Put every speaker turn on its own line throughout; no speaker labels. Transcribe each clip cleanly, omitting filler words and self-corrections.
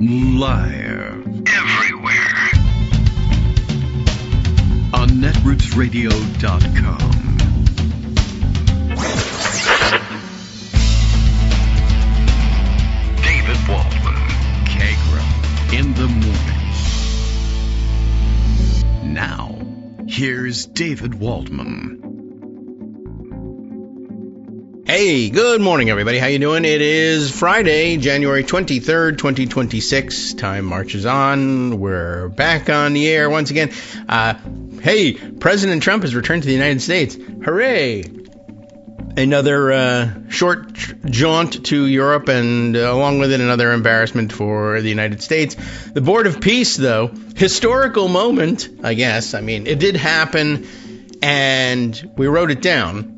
Live. Everywhere. On netrootsradio.com. David Waldman. Kagro. In the morning. Now, here's David Waldman.
Hey, good morning, everybody. How you doing? It is Friday, January 23rd, 2026. Time marches on. We're back on the air once again. Hey, President Trump has returned to the United States. Hooray! Another short jaunt to Europe, and along with it, another embarrassment for the United States. The Board of Peace, though, historical moment, I guess. I mean, it did happen, and we wrote it down.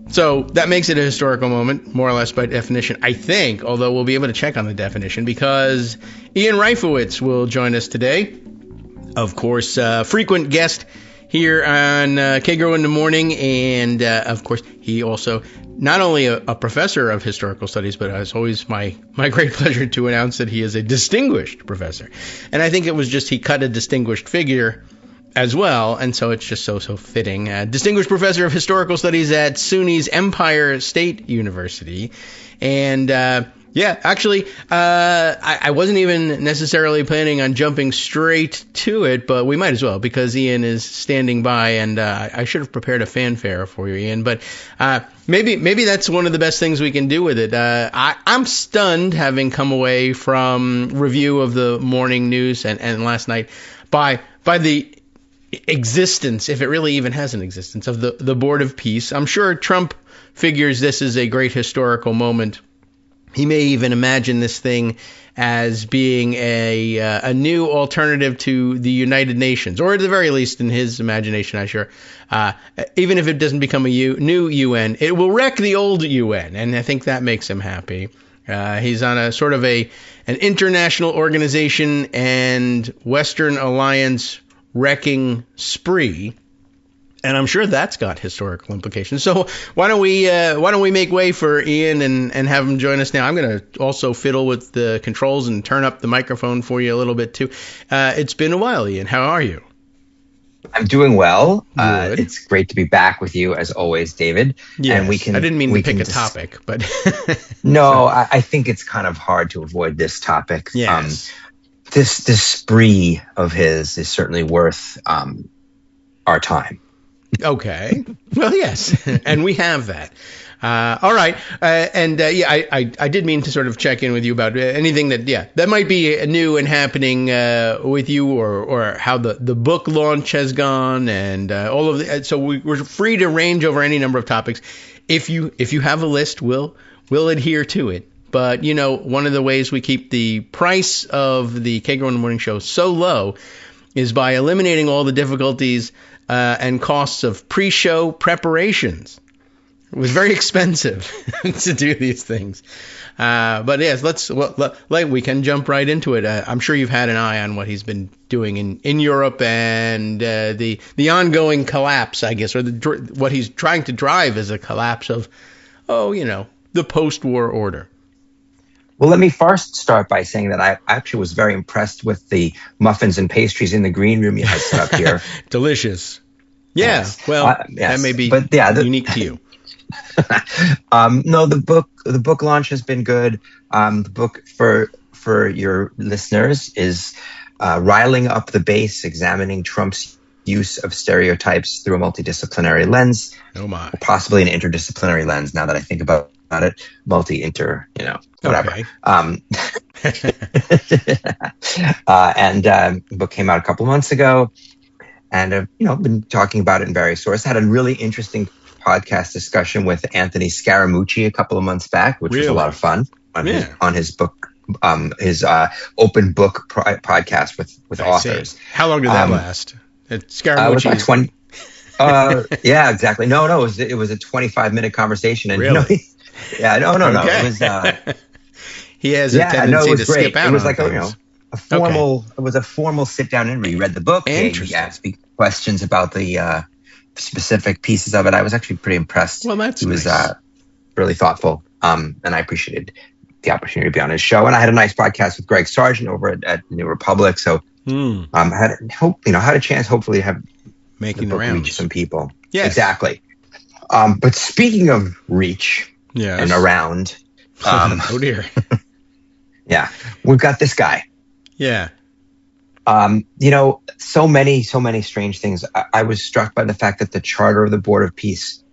So that makes it a historical moment, more or less by definition, I think, although we'll be able to check on the definition because Ian Reifowitz will join us today. Of course, frequent guest here on Kagro in the morning, and of course, he also not only a professor of historical studies, but it's always my great pleasure to announce that he is a distinguished professor. And I think it was just he cut a distinguished figure as well, and so it's just so fitting. Distinguished professor of historical studies at SUNY's Empire State University. And actually, I wasn't even necessarily planning on jumping straight to it, but we might as well because Ian is standing by, and I should have prepared a fanfare for you, Ian. But maybe that's one of the best things we can do with it. I'm stunned, having come away from review of the morning news and last night by the existence, if it really even has an existence, of the Board of Peace. I'm sure Trump figures this is a great historical moment. He may even imagine this thing as being a new alternative to the United Nations, or at the very least in his imagination, I'm sure. Even if it doesn't become a new UN, it will wreck the old UN, and I think that makes him happy. He's on a sort of an international organization and Western alliance wrecking spree, and I'm sure that's got historical implications. So why don't we make way for Ian and have him join us now? I'm going to also fiddle with the controls and turn up the microphone for you a little bit too. It's been a while, Ian. How are you?
I'm doing well. It's great to be back with you as always, David.
Yes,
and we can.
I didn't mean to pick a topic, but
no, I think it's kind of hard to avoid this topic.
Yes.
This spree of his is certainly worth our time.
Okay. Well, yes, and we have that. All right. I did mean to sort of check in with you about anything that might be new and happening with you, or how the book launch has gone, and all of the. So we're free to range over any number of topics. If you have a list, we'll adhere to it. But, one of the ways we keep the price of the Kagro in the Morning Show so low is by eliminating all the difficulties and costs of pre-show preparations. It was very expensive to do these things. But yes, we can jump right into it. I'm sure you've had an eye on what he's been doing in Europe and the ongoing collapse, I guess, or what he's trying to drive is a collapse of, the post-war order.
Well, let me first start by saying that I actually was very impressed with the muffins and pastries in the green room you had set up here.
Delicious. Yeah,
yes.
Well,
yes.
That may be unique to you.
No, the book launch has been good. The book for your listeners is Riling Up the Base, Examining Trump's Use of Stereotypes Through a Multidisciplinary Lens.
Oh my.
Or possibly an interdisciplinary lens, now that I think about it. Whatever.
Okay.
And the book came out a couple months ago, and I've been talking about it in various sources. Had a really interesting podcast discussion with Anthony Scaramucci a couple of months back, which was a lot of fun on his book, his open book podcast with authors.
See. How long did that last? Scaramucci.
It was like 20. Yeah, exactly. No, it was a 25-minute conversation, and
really?
Yeah, no.
Okay.
It was.
He has a tendency to skip out.
It was like
things.
a formal. It was a formal sit down interview. You read the book.
Interesting.
He asked me questions about the specific pieces of it. I was actually pretty impressed.
Well, that's
he was
nice.
Really thoughtful, and I appreciated the opportunity to be on his show. And I had a nice podcast with Greg Sargent over at New Republic. So I had a chance, hopefully, to have
making
the book
rounds.
reach some people.
Yes.
Exactly. But speaking of reach and around.
Oh, dear.
Yeah. We've got this guy.
Yeah.
So many strange things. I was struck by the fact that the Charter of the Board of Peace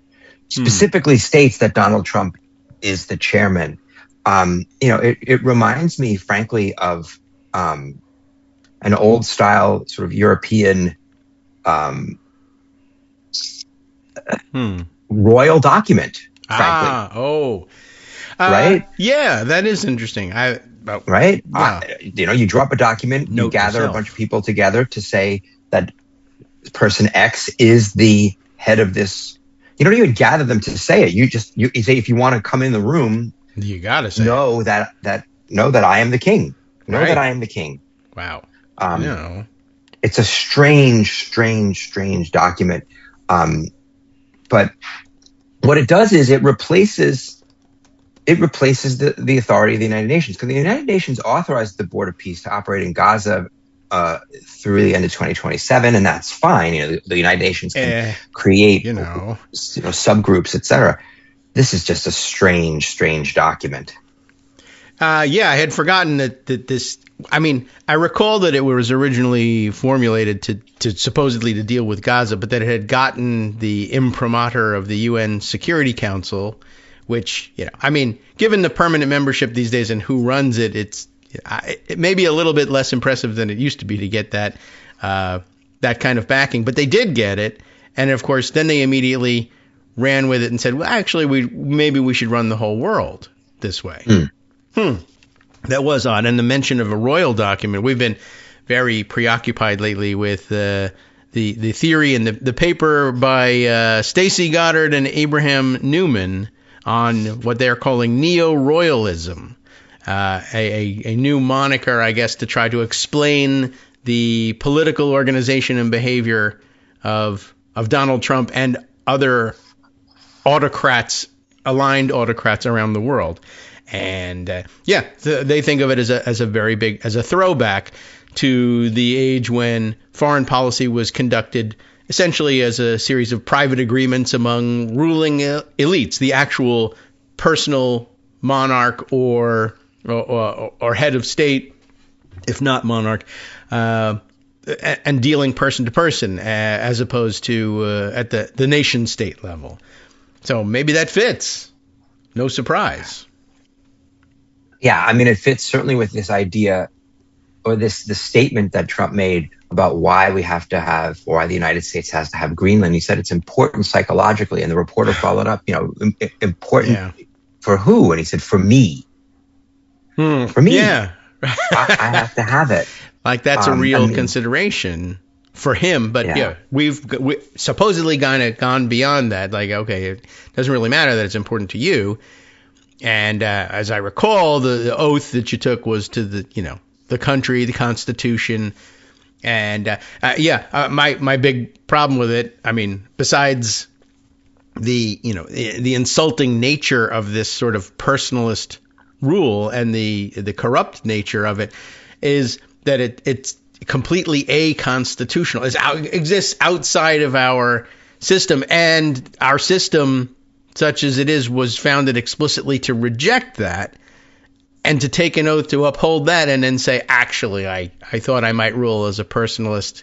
specifically states that Donald Trump is the chairman. It reminds me, frankly, of an old style sort of European royal document, frankly. Right?
Yeah, that is interesting.
Right?
Yeah.
You draw up a document, you gather a bunch of people together to say that person X is the head of this. You don't even gather them to say it. You say, if you want to come in the room,
you gotta say
know that I am the king. Know that I am the king.
Wow.
It's a strange document. But what it does is it replaces the authority of the United Nations, because the United Nations authorized the Board of Peace to operate in Gaza through the end of 2027, and that's fine. The United Nations can create subgroups, etc. This is just a strange document.
I had forgotten that this. I mean, I recall that it was originally formulated to supposedly to deal with Gaza, but that it had gotten the imprimatur of the UN Security Council, which, given the permanent membership these days and who runs it, it may be a little bit less impressive than it used to be to get that kind of backing. But they did get it, and of course, then they immediately ran with it and said, well, actually, maybe we should run the whole world this way. That was odd. And the mention of a royal document, we've been very preoccupied lately with the theory and the paper by Stacy Goddard and Abraham Newman on what they're calling neo-royalism, a new moniker, I guess, to try to explain the political organization and behavior of Donald Trump and other aligned autocrats around the world. And they think of it as a very big, as a throwback to the age when foreign policy was conducted essentially as a series of private agreements among ruling elites, the actual personal monarch or head of state, if not monarch, and dealing person to person, as opposed to at the nation state level. So maybe that fits. No surprise.
Yeah, it fits certainly with this idea, or the statement that Trump made about why we have to have, or why the United States has to have Greenland. He said it's important psychologically, and the reporter followed up, important for who? And he said, for me. For me. Yeah. I have to have it.
Like that's a real consideration for him. But we've supposedly kind of gone beyond that. Like, okay, it doesn't really matter that it's important to you. And as I recall, the oath that you took was to the country, the Constitution. And my big problem with it, besides the insulting nature of this sort of personalist rule and the corrupt nature of it, is that it's completely aconstitutional. It exists outside of our system, and our system, such as it is, was founded explicitly to reject that and to take an oath to uphold that, and then say, actually, I thought I might rule as a personalist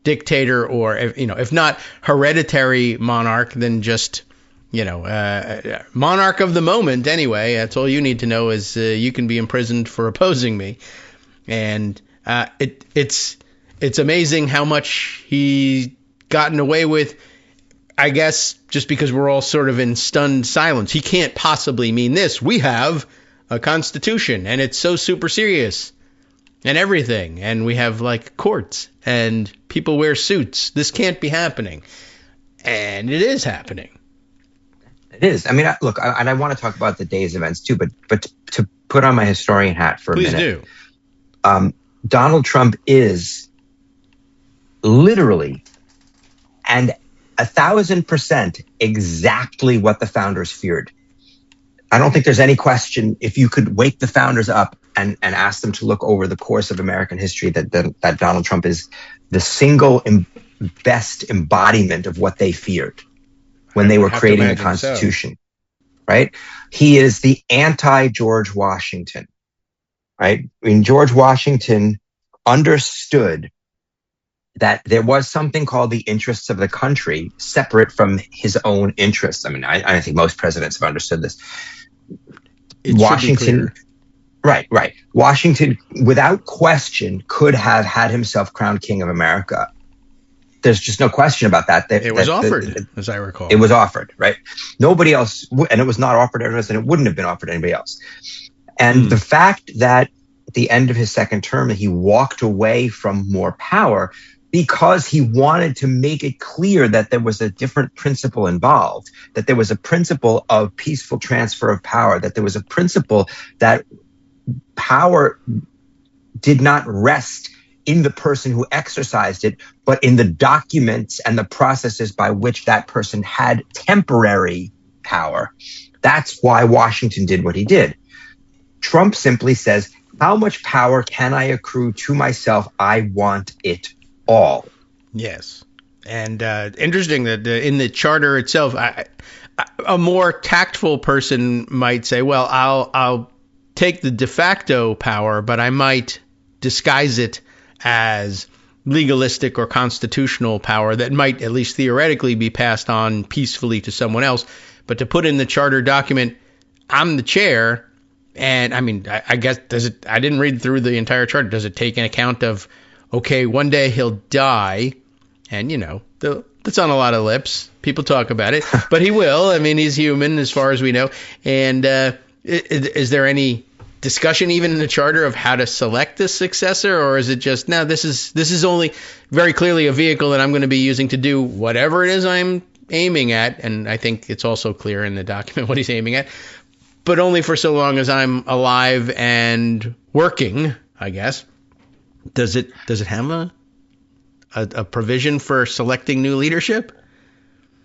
dictator, or if not hereditary monarch, then just monarch of the moment. Anyway, that's all you need to know is you can be imprisoned for opposing me. And it's amazing how much he's gotten away with, I guess, just because we're all sort of in stunned silence. He can't possibly mean this. We have a constitution, and it's so super serious and everything. And we have like courts and people wear suits. This can't be happening. And it is happening.
It is. Look, and I want to talk about the day's events too, but to put on my historian hat for a minute.
Please do.
Donald Trump is literally and 1,000% exactly what the founders feared. I don't think there's any question, if you could wake the founders up and ask them to look over the course of American history, that Donald Trump is the single best embodiment of what they feared when they were creating the Constitution. So. Right? He is the anti-George Washington. Right? I mean, George Washington understood that there was something called the interests of the country separate from his own interests. I mean, I think most presidents have understood this. Washington, right. Washington, without question, could have had himself crowned King of America. There's just no question about that.
It was offered, as I recall.
It was offered, right? Nobody else, and it was not offered to anyone else, and it wouldn't have been offered to anybody else. And the fact that at the end of his second term, he walked away from more power because he wanted to make it clear that there was a different principle involved, that there was a principle of peaceful transfer of power, that there was a principle that power did not rest in the person who exercised it, but in the documents and the processes by which that person had temporary power. That's why Washington did what he did. Trump simply says, how much power can I accrue to myself? I want it all.
Yes. And interesting that in the charter itself, a more tactful person might say, well, I'll take the de facto power, but I might disguise it as legalistic or constitutional power that might, at least theoretically, be passed on peacefully to someone else. But to put in the charter document, I'm the chair. And I mean, I guess, I didn't read through the entire charter. Does it take an account of, okay, one day he'll die, and that's on a lot of lips. People talk about it, but he will. I mean, he's human as far as we know. And is there any discussion even in the charter of how to select this successor, or is it just, no, this is only very clearly a vehicle that I'm going to be using to do whatever it is I'm aiming at? And I think it's also clear in the document what he's aiming at, but only for so long as I'm alive and working, I guess. Does it have a provision for selecting new leadership?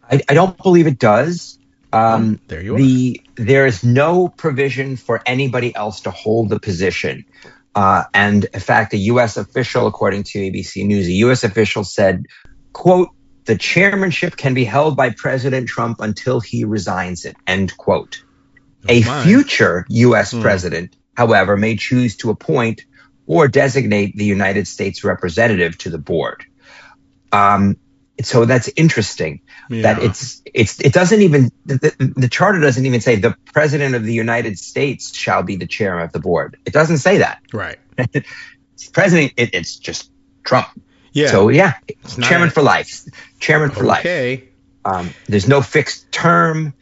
I don't believe it does.
There you are.
There is no provision for anybody else to hold the position. And in fact, a U.S. official, according to ABC News, a U.S. official said, quote, the chairmanship can be held by President Trump until he resigns it, end quote. Future U.S. president, however, may choose to appoint or designate the United States representative to the board. So that's interesting. Yeah. That it doesn't even, the charter doesn't even say the president of the United States shall be the chair of the board. It doesn't say that.
Right.
President, it's just Trump.
Yeah.
So yeah, chairman for life. Chairman for life.
Okay.
There's no fixed term.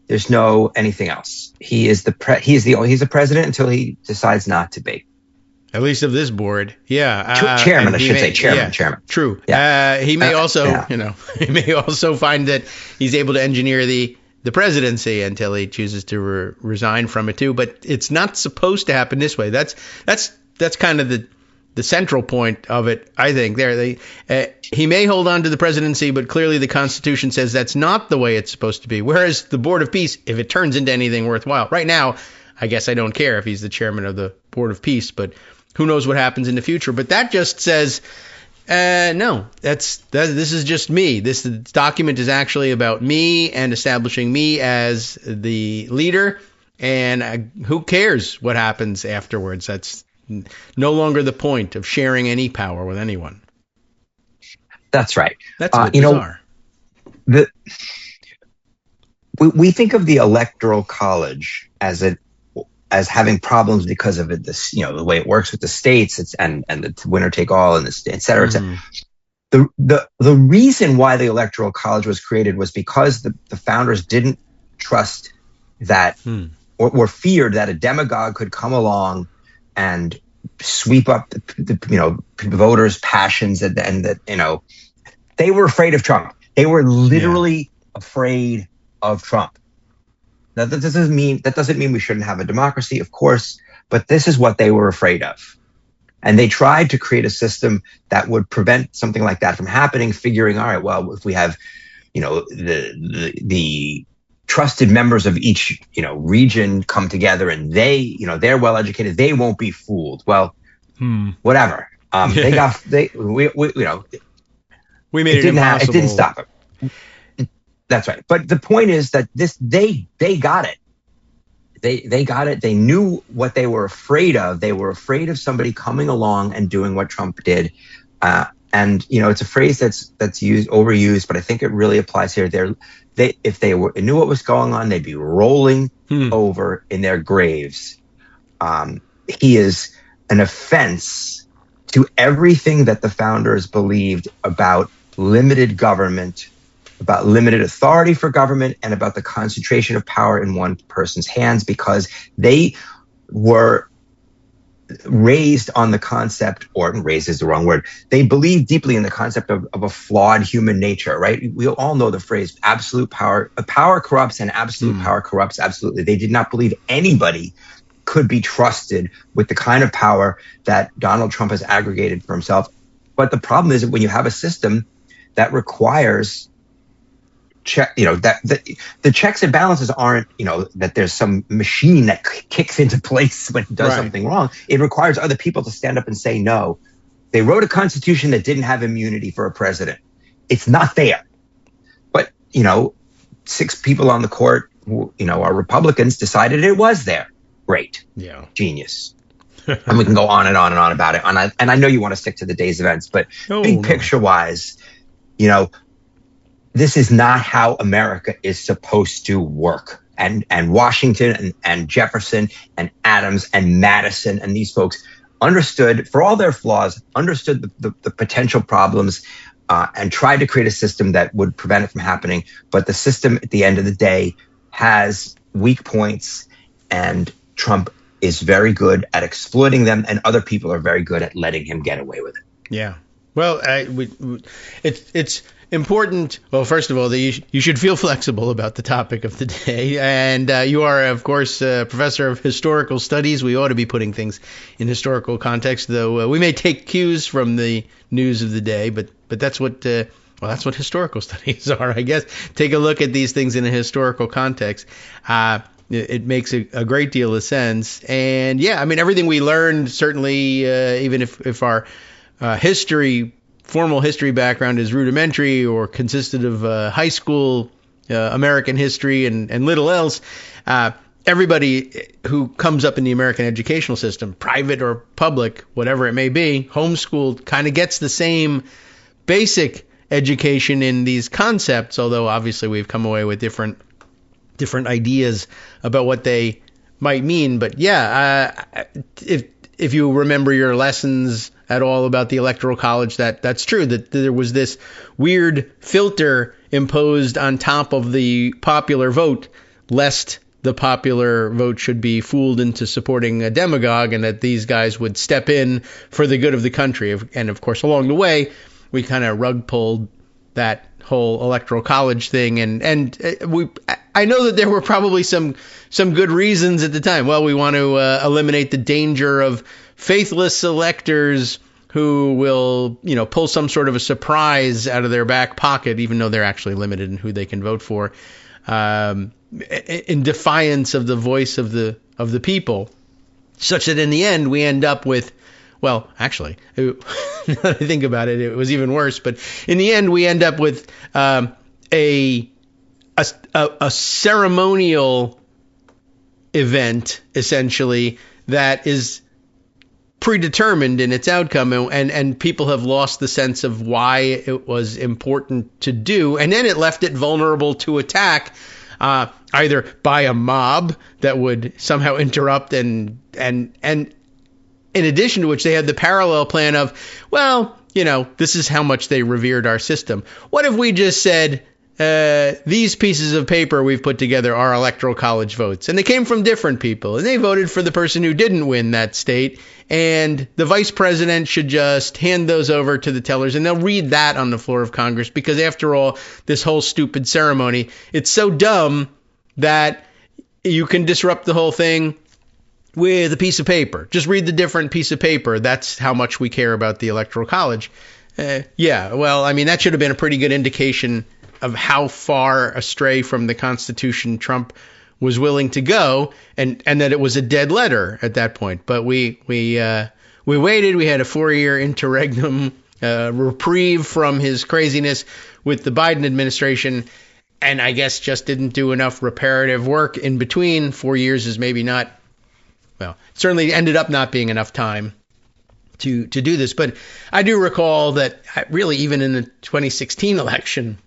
There's no anything else. He's a president until he decides not to be.
At least of this board, yeah.
Chairman, I should say, chairman.
Yeah,
chairman.
True. Yeah. He may also, he may also find that he's able to engineer the presidency until he chooses to resign from it too. But it's not supposed to happen this way. That's kind of the central point of it, I think. He may hold on to the presidency, but clearly the Constitution says that's not the way it's supposed to be. Whereas the Board of Peace, if it turns into anything worthwhile, right now, I guess I don't care if he's the chairman of the Board of Peace, but who knows what happens in the future. But that just says, no, this is just me. This document is actually about me and establishing me as the leader. And who cares what happens afterwards? That's no longer the point of sharing any power with anyone.
That's right.
That's a bit bizarre.
We think of the Electoral College as having problems because of it, the way it works with the states, and the winner take all, and et cetera, et cetera. The reason why the Electoral College was created was because the founders didn't trust that, or feared that a demagogue could come along and sweep up the voters' passions, and that they were afraid of Trump. They were literally afraid of Trump. Now, that doesn't mean we shouldn't have a democracy, of course, but this is what they were afraid of. And they tried to create a system that would prevent something like that from happening, figuring, all right, well, if we have, the trusted members of each, region come together and they're well educated. They won't be fooled. Well, whatever. We made
it impossible.
It didn't stop it. That's right. But the point is that they got it. They got it. They knew what they were afraid of. They were afraid of somebody coming along and doing what Trump did. And it's a phrase that's overused, but I think it really applies here. If they knew what was going on, they'd be rolling over in their graves. He is an offense to everything that the founders believed about limited government, about limited authority for government, and about the concentration of power in one person's hands, because they were raised on the concept, or raised is the wrong word. They believe deeply in the concept of a flawed human nature, right? We all know the phrase absolute power. Power corrupts and absolute power corrupts absolutely. They did not believe anybody could be trusted with the kind of power that Donald Trump has aggregated for himself. But the problem is that when you have a system that requires the checks and balances aren't, that there's some machine that kicks into place when it does something wrong. It requires other people to stand up and say no. They wrote a constitution that didn't have immunity for a president. It's not there. But, 6 people on the court, are Republicans, decided it was there. Great. Yeah. Genius. And we can go on and on and on about it. And I know you want to stick to the day's events, but big picture wise, this is not how America is supposed to work. And Washington and Jefferson and Adams and Madison and these folks understood, for all their flaws, understood the potential problems and tried to create a system that would prevent it from happening. But the system at the end of the day has weak points, and Trump is very good at exploiting them, and other people are very good at letting him get away with it. Yeah.
Well, it's important. Well, first of all, that you should feel flexible about the topic of the day. And you are, of course, a professor of historical studies. We ought to be putting things in historical context, though we may take cues from the news of the day. But that's what that's what historical studies are, I guess. Take a look at these things in a historical context. It makes a great deal of sense. And yeah, I mean, everything we learned, certainly, even if our formal history background is rudimentary or consisted of high school American history and little else, everybody who comes up in the American educational system, private or public, whatever it may be, homeschooled, kind of gets the same basic education in these concepts, although obviously we've come away with different ideas about what they might mean. But yeah, if you remember your lessons at all about the Electoral College, that's true, that there was this weird filter imposed on top of the popular vote, lest the popular vote should be fooled into supporting a demagogue, and that these guys would step in for the good of the country. And of course, along the way, we kind of rug pulled that whole Electoral College thing, I know that there were probably some good reasons at the time. Well, we want to eliminate the danger of faithless electors who will, pull some sort of a surprise out of their back pocket, even though they're actually limited in who they can vote for, in defiance of the voice of the people, such that in the end we end up with, well, actually, now that I think about it, it was even worse. But in the end, we end up with a ceremonial event, essentially, that is predetermined in its outcome, and people have lost the sense of why it was important to do, and then it left it vulnerable to attack, either by a mob that would somehow interrupt, and in addition to which they had the parallel plan of, well, this is how much they revered our system. What if we just said, these pieces of paper we've put together are Electoral College votes, and they came from different people, and they voted for the person who didn't win that state, and the vice president should just hand those over to the tellers, and they'll read that on the floor of Congress, because after all, this whole stupid ceremony, it's so dumb that you can disrupt the whole thing with a piece of paper. Just read the different piece of paper. That's how much we care about the Electoral College. Yeah, well, I mean, that should have been a pretty good indication of how far astray from the Constitution Trump was willing to go, and that it was a dead letter at that point. But we waited. We had a 4-year interregnum reprieve from his craziness with the Biden administration, and I guess just didn't do enough reparative work in between. 4 years is maybe not, well, certainly ended up not being enough time to do this. But I do recall that really even in the 2016 election,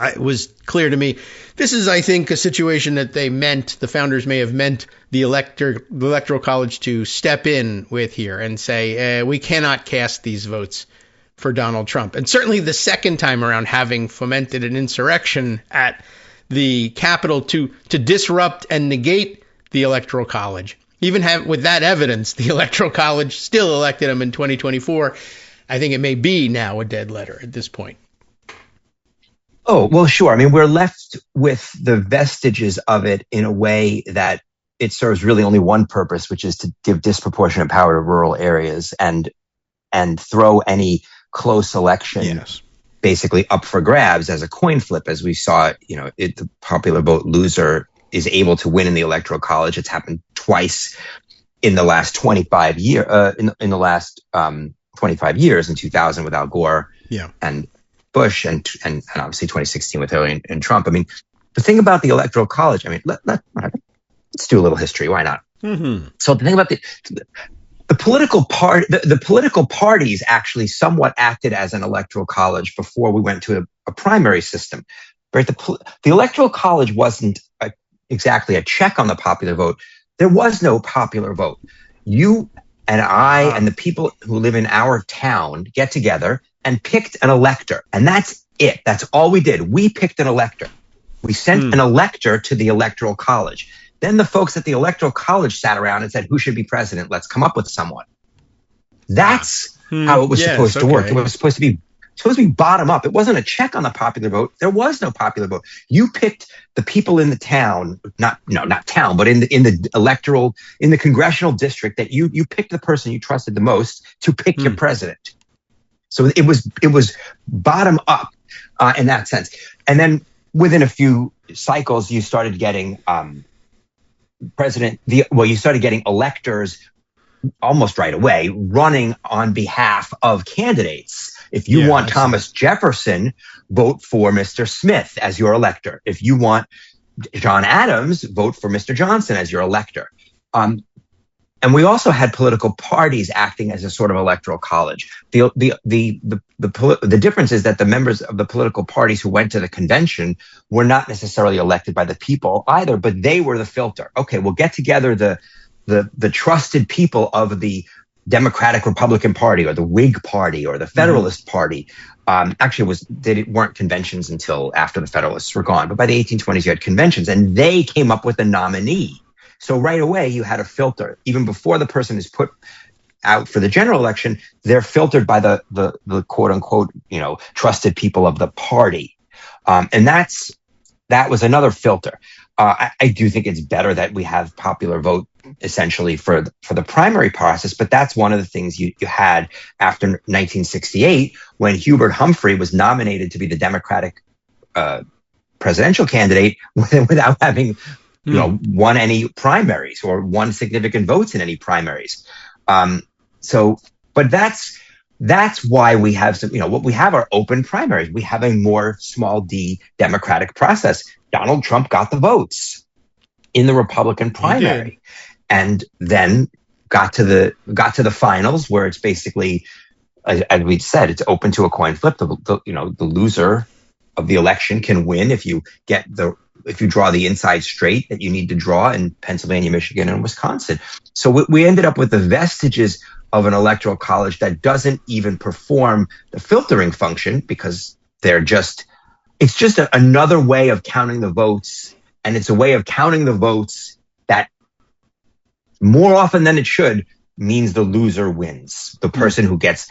it was clear to me this is, I think, a situation that the founders may have meant the Electoral College to step in with here and say, we cannot cast these votes for Donald Trump. And certainly the second time around, having fomented an insurrection at the Capitol to disrupt and negate the Electoral College. Even with that evidence, the Electoral College still elected him in 2024. I think it may be now a dead letter at this point.
Oh, well, sure. I mean, we're left with the vestiges of it in a way that it serves really only one purpose, which is to give disproportionate power to rural areas and throw any close election basically up for grabs as a coin flip, as we saw, the popular vote loser is able to win in the Electoral College. It's happened twice in the last 25 years, in the last 25 years, in 2000 with Al Gore and Bush, and obviously 2016 with Hillary and Trump. I mean, the thing about the Electoral College, I mean, let's do a little history. Why not? Mm-hmm. So the thing about the political parties actually somewhat acted as an Electoral College before we went to a primary system. Right? The Electoral College wasn't exactly a check on the popular vote. There was no popular vote. You and I and the people who live in our town get together and picked an elector. And that's it. That's all we did. We picked an elector. We sent an elector to the Electoral College. Then the folks at the Electoral College sat around and said, who should be president? Let's come up with someone. That's how it was supposed to work. It was supposed to be bottom up. It wasn't a check on the popular vote. There was no popular vote. You picked the people in the town, not town, but in the congressional district that you picked the person you trusted the most to pick your president. So it was bottom up in that sense. And then within a few cycles, you started getting you started getting electors almost right away running on behalf of candidates. If you want Thomas Jefferson, vote for Mr. Smith as your elector. If you want John Adams, vote for Mr. Johnson as your elector. And we also had political parties acting as a sort of electoral college. The difference is that the members of the political parties who went to the convention were not necessarily elected by the people either, but they were the filter. Okay, we'll get together the trusted people of the Democratic Republican Party or the Whig Party or the Federalist Party. Actually, they weren't conventions until after the Federalists were gone. But by the 1820s, you had conventions, and they came up with a nominee. So right away, you had a filter. Even before the person is put out for the general election, they're filtered by the quote unquote, trusted people of the party. And that was another filter. I do think it's better that we have popular vote essentially for the primary process, but that's one of the things you had after 1968 when Hubert Humphrey was nominated to be the Democratic presidential candidate without having won any primaries or won significant votes in any primaries. But that's why we have what we have are open primaries. We have a more small d democratic process. Donald Trump got the votes in the Republican primary, and then got to the finals where it's basically, as we said, it's open to a coin flip. The loser of the election can win if you draw the inside straight that you need to draw in Pennsylvania, Michigan, and Wisconsin. So we ended up with the vestiges of an electoral college that doesn't even perform the filtering function because it's just another way of counting the votes. And it's a way of counting the votes that more often than it should means the loser wins. The person who gets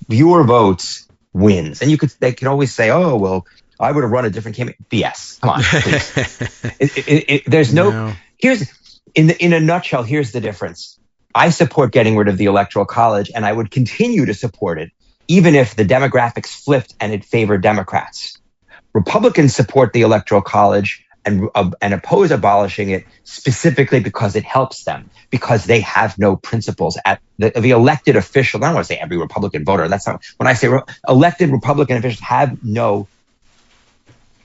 fewer votes wins. And they can always say, oh, well, I would have run a different campaign. BS. Come on, please. There's no. Here's in a nutshell. Here's the difference. I support getting rid of the Electoral College, and I would continue to support it, even if the demographics flipped and it favored Democrats. Republicans support the Electoral College and oppose abolishing it specifically because it helps them, because they have no principles. At the elected official, I don't want to say every Republican voter. That's not when I say elected Republican officials have no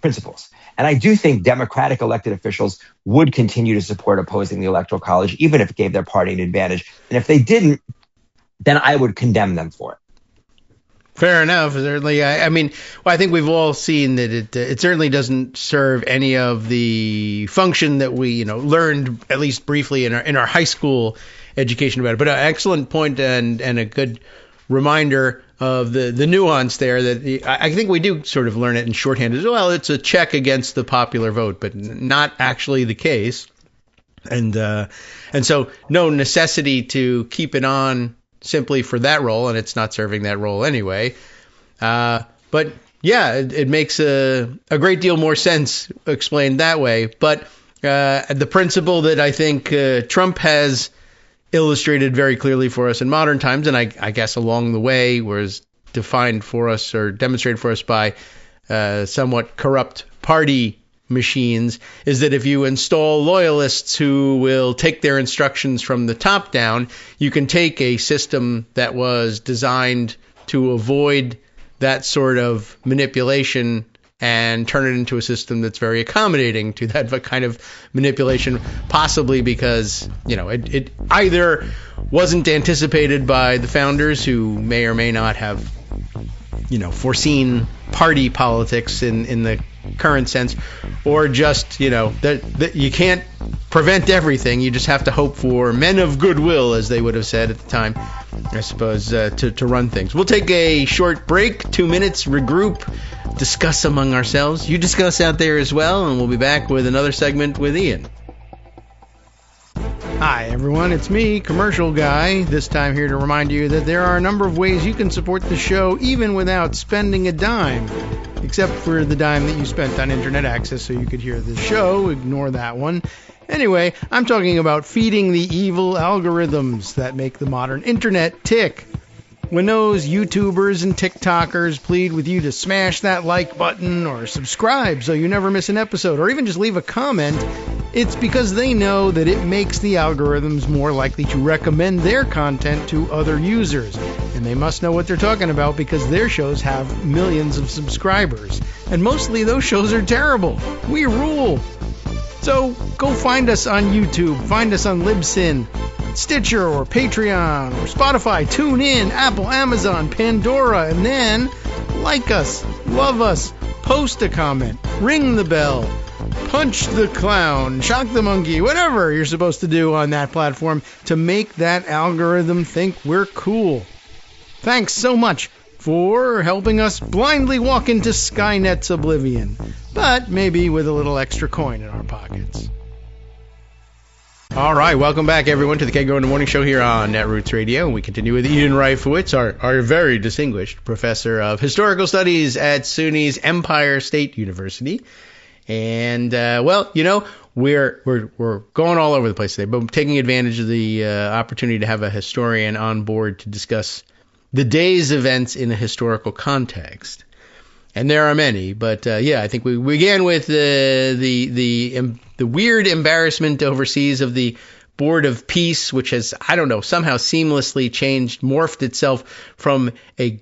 principles. And I do think Democratic elected officials would continue to support opposing the Electoral College, even if it gave their party an advantage. And if they didn't, then I would condemn them for it.
Fair enough. Certainly, I think we've all seen that it certainly doesn't serve any of the function that we learned at least briefly in our high school education about it. But an excellent point and a good reminder of the nuance there that I think we do sort of learn it in shorthand as well. It's a check against the popular vote, but not actually the case. And so no necessity to keep it on simply for that role, and it's not serving that role anyway. But yeah, it makes a great deal more sense explained that way. But the principle that I think Trump has illustrated very clearly for us in modern times, and I guess along the way was defined for us or demonstrated for us by somewhat corrupt party machines, is that if you install loyalists who will take their instructions from the top down, you can take a system that was designed to avoid that sort of manipulation and turn it into a system that's very accommodating to that kind of manipulation, possibly because, it either wasn't anticipated by the founders, who may or may not have, foreseen party politics in the current sense, or just, that you can't prevent everything. You just have to hope for men of goodwill, as they would have said at the time, I suppose, to run things. We'll take a short break, 2 minutes, regroup, discuss among ourselves. You discuss out there as well, and we'll be back with another segment with Ian. Hi everyone, it's me, Commercial Guy, this time here to remind you that there are a number of ways you can support the show even without spending a dime, except for the dime that you spent on internet access so you could hear the show. Ignore that one. Anyway, I'm talking about feeding the evil algorithms that make the modern internet tick. When those YouTubers and TikTokers plead with you to smash that like button or subscribe so you never miss an episode, or even just leave a comment, it's because they know that it makes the algorithms more likely to recommend their content to other users. And they must know what they're talking about because their shows have millions of subscribers. And mostly those shows are terrible. We rule. So go find us on YouTube, find us on Libsyn, Stitcher or Patreon or Spotify, TuneIn, Apple, Amazon, Pandora, and then like us, love us, post a comment, ring the bell, punch the clown, shock the monkey, whatever you're supposed to do on that platform to make that algorithm think we're cool. Thanks so much for helping us blindly walk into Skynet's oblivion, but maybe with a little extra coin in our pockets. All right, welcome back, everyone, to the Kagro in the Morning Show here on Netroots Radio. We continue with Ian Reifowitz, our very distinguished professor of historical studies at SUNY's Empire State University. And, we're going all over the place today, but taking advantage of the opportunity to have a historian on board to discuss the day's events in a historical context. And there are many, but I think we began with the weird embarrassment overseas of the Board of Peace, which has, somehow seamlessly morphed itself from a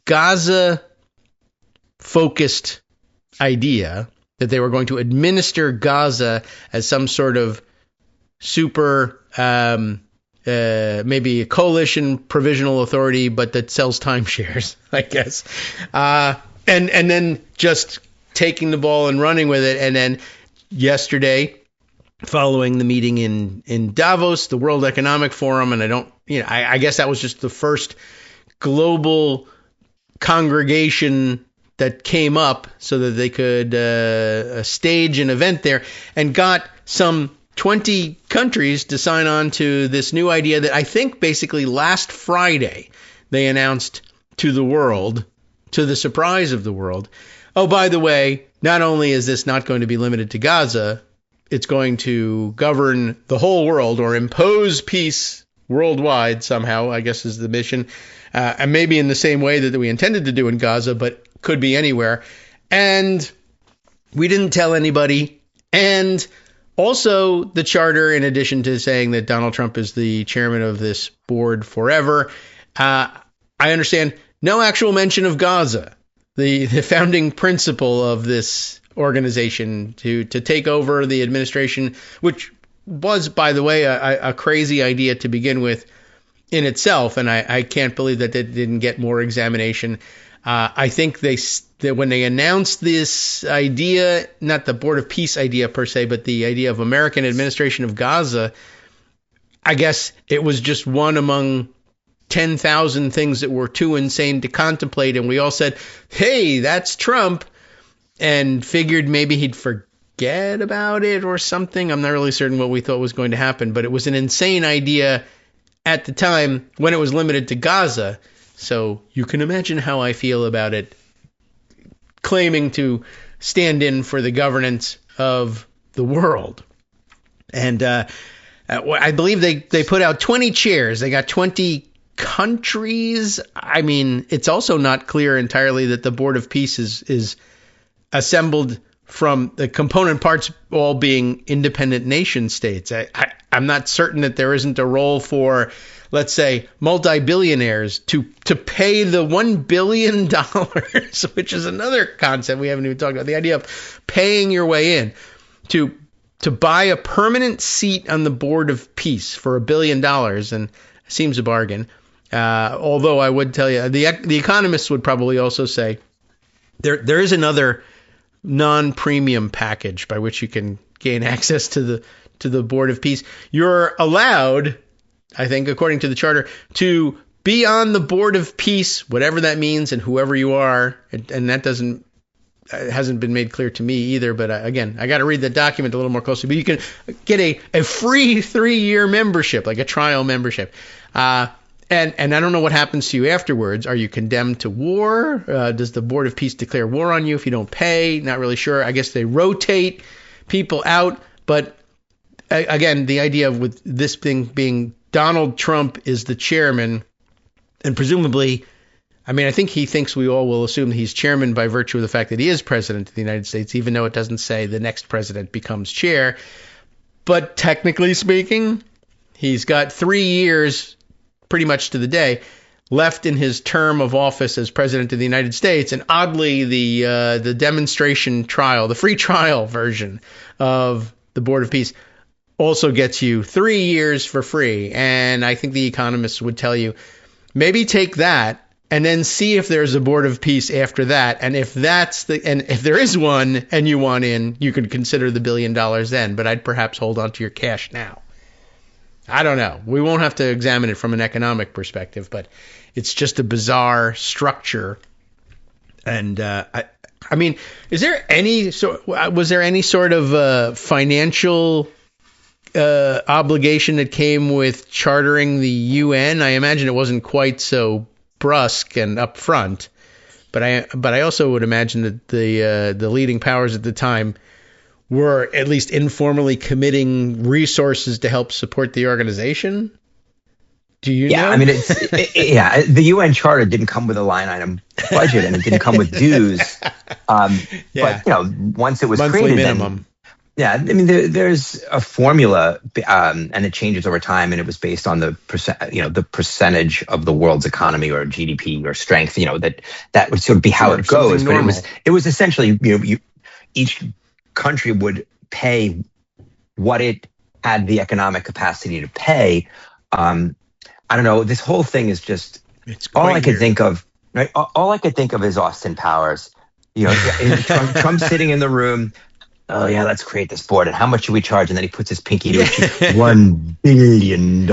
Gaza-focused idea that they were going to administer Gaza as some sort of super, maybe a coalition provisional authority, but that sells timeshares, I guess. And then just taking the ball and running with it. And then yesterday, following the meeting in Davos, the World Economic Forum, and I guess that was just the first global congregation that came up so that they could stage an event there, and got some 20 countries to sign on to this new idea that I think basically last Friday they announced to the world, to the surprise of the world. Oh, by the way, not only is this not going to be limited to Gaza, it's going to govern the whole world or impose peace worldwide somehow, I guess is the mission. And maybe in the same way that we intended to do in Gaza, but could be anywhere. And We didn't tell anybody. And also the charter, in addition to saying that Donald Trump is the chairman of this board forever, I understand no actual mention of Gaza, the founding principle of this organization to take over the administration, which was, by the way, a crazy idea to begin with in itself. And I can't believe that it didn't get more examination. I think that when they announced this idea, not the Board of Peace idea per se, but the idea of American administration of Gaza, I guess it was just one among 10,000 things that were too insane to contemplate. And we all said, hey, that's Trump, and figured maybe he'd forget about it or something. I'm not really certain what we thought was going to happen, but it was an insane idea at the time when it was limited to Gaza. So you can imagine how I feel about it claiming to stand in for the governance of the world. And I believe they put out 20 chairs. They got 20 countries. I mean, it's also not clear entirely that the Board of Peace is assembled from the component parts all being independent nation states. I'm not certain that there isn't a role for, let's say, multi-billionaires to pay the $1 billion, which is another concept we haven't even talked about, the idea of paying your way in, to buy a permanent seat on the Board of Peace for $1 billion, and it seems a bargain. Although I would tell you, the economists would probably also say there is another non-premium package by which you can gain access to the Board of Peace. You're allowed, I think, according to the charter, to be on the Board of Peace, whatever that means, and whoever you are. And that hasn't been made clear to me either. But again, I got to read the document a little more closely. But you can get a free 3-year membership, like a trial membership. And I don't know what happens to you afterwards. Are you condemned to war? Does the Board of Peace declare war on you if you don't pay? Not really sure. I guess they rotate people out. But again, the idea of with this thing being Donald Trump is the chairman, and presumably, I mean, I think he thinks we all will assume he's chairman by virtue of the fact that he is president of the United States, even though it doesn't say the next president becomes chair. But technically speaking, he's got 3 years, pretty much to the day, left in his term of office as president of the United States. And oddly, the demonstration trial, the free trial version of the Board of Peace, also gets you 3 years for free. And I think the economists would tell you, maybe take that and then see if there's a Board of Peace after that. And if if there is one and you want in, you could consider the $1 billion then. But I'd perhaps hold on to your cash now. I don't know. We won't have to examine it from an economic perspective, but it's just a bizarre structure. And I mean, was there any sort of financial obligation that came with chartering the UN? I imagine it wasn't quite so brusque and upfront, but I also would imagine that the leading powers at the time were at least informally committing resources to help support the organization. Do you know?
I mean, the UN Charter didn't come with a line item budget, and it didn't come with dues. But once it was
monthly
created,
minimum.
I mean, there's a formula, and it changes over time, and it was based on the percentage of the world's economy or GDP or strength. That would sort of be how it goes. But it was essentially, each country would pay what it had the economic capacity to pay. I don't know. This whole thing is just all I could think of. Right? All I could think of is Austin Powers. Trump sitting in the room. Oh yeah, let's create this board. And how much should we charge? And then he puts his pinky to $1 billion.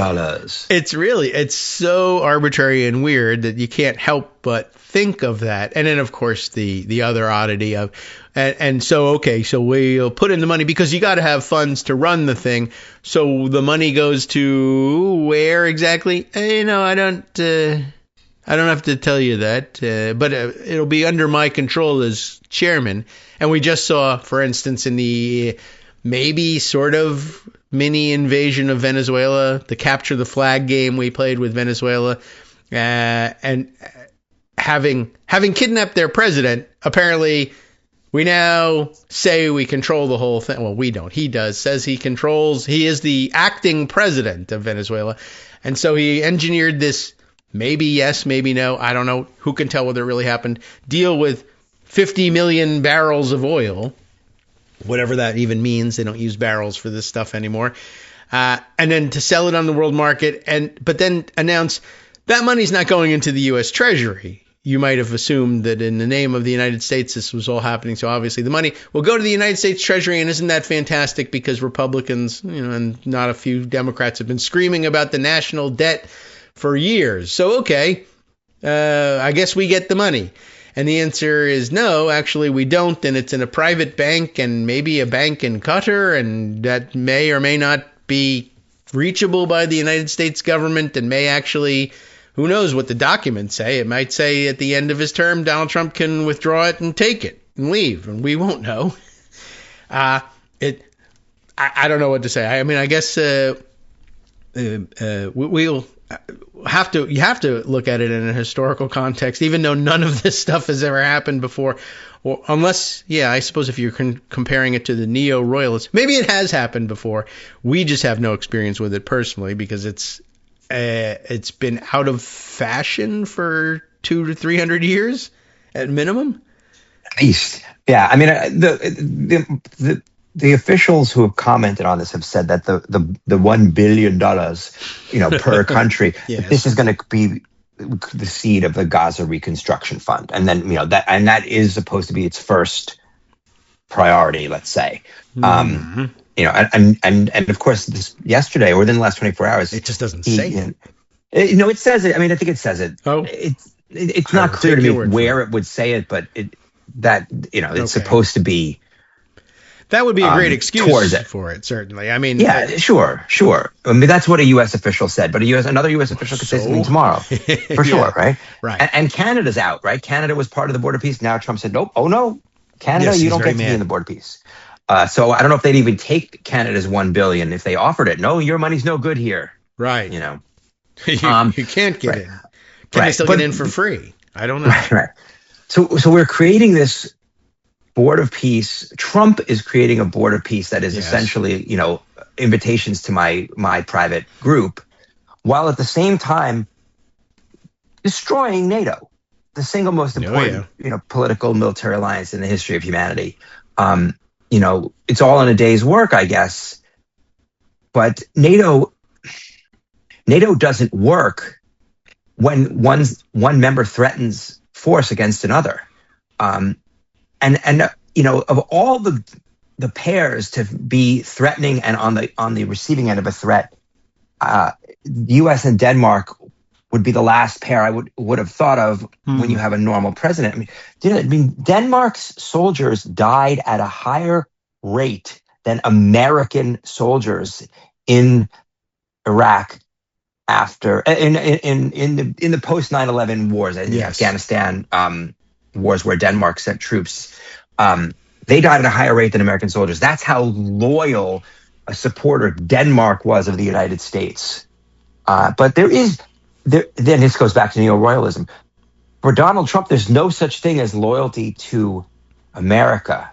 It's so arbitrary and weird that you can't help but think of that. And then of course the other oddity of, so we'll put in the money because you got to have funds to run the thing. So the money goes to where exactly? I don't have to tell you that, but it'll be under my control as chairman. And we just saw, for instance, in the maybe sort of mini invasion of Venezuela, the capture the flag game we played with Venezuela, and having kidnapped their president, apparently We now say we control the whole thing. Well, we don't. He does. Says he controls. He is the acting president of Venezuela. And so he engineered this, maybe yes, maybe no, I don't know. Who can tell whether it really happened? Deal with 50 million barrels of oil, whatever that even means. They don't use barrels for this stuff anymore. And then to sell it on the world market, but then announce that money's not going into the U.S. Treasury. You might have assumed that in the name of the United States, this was all happening. So obviously the money will go to the United States Treasury. And isn't that fantastic? Because Republicans, and not a few Democrats have been screaming about the national debt for years. So, okay, I guess we get the money. And the answer is no, actually we don't. And it's in a private bank and maybe a bank in Qatar. And that may or may not be reachable by the United States government and may actually... Who knows what the documents say? It might say at the end of his term, Donald Trump can withdraw it and take it and leave, and we won't know. I don't know what to say. I mean, I guess we'll have to. You have to look at it in a historical context, even though none of this stuff has ever happened before. Or unless, I suppose if you're comparing it to the neo-royalists, maybe it has happened before. We just have no experience with it personally because it's been out of fashion for 200 to 300 years at minimum.
At least, yeah. I mean, the officials who have commented on this have said that the $1 billion, per country,
Yes.
this is going to be the seed of the Gaza Reconstruction Fund, and then that is supposed to be its first priority, let's say.
Mm-hmm.
And of course, this yesterday or within the last 24 hours,
It just doesn't say it.
It says it. I mean, I think it says it.
Oh,
it's not clear to me where it would say it, but it's supposed to be.
That would be a great excuse
towards it.
for it, certainly. I mean,
yeah, sure. I mean, that's what a U.S. official said, but another U.S. official could say something tomorrow, for sure, right?
Right.
And Canada's out, right? Canada was part of the Board of Peace. Now Trump said, nope. Oh no, Canada, you don't get to be in the Board of Peace. So I don't know if they'd even take Canada's $1 billion if they offered it. No, your money's no good here.
Right.
You
can't get in. Can they still get in for free? I don't know.
Right. So we're creating this Board of Peace. Trump is creating a Board of Peace that is essentially, invitations to my private group, while at the same time destroying NATO, the single most important, political military alliance in the history of humanity. It's all in a day's work, I guess. But NATO doesn't work when one member threatens force against another. And of all the pairs to be threatening and on the receiving end of a threat, the U.S. and Denmark would be the last pair I would have thought of when you have a normal president. I mean, Denmark's soldiers died at a higher rate than American soldiers in Iraq after in the post 9/11 wars, in the Afghanistan wars where Denmark sent troops. They died at a higher rate than American soldiers. That's how loyal a supporter Denmark was of the United States. But then this goes back to neo-royalism. For Donald Trump, there's no such thing as loyalty to America.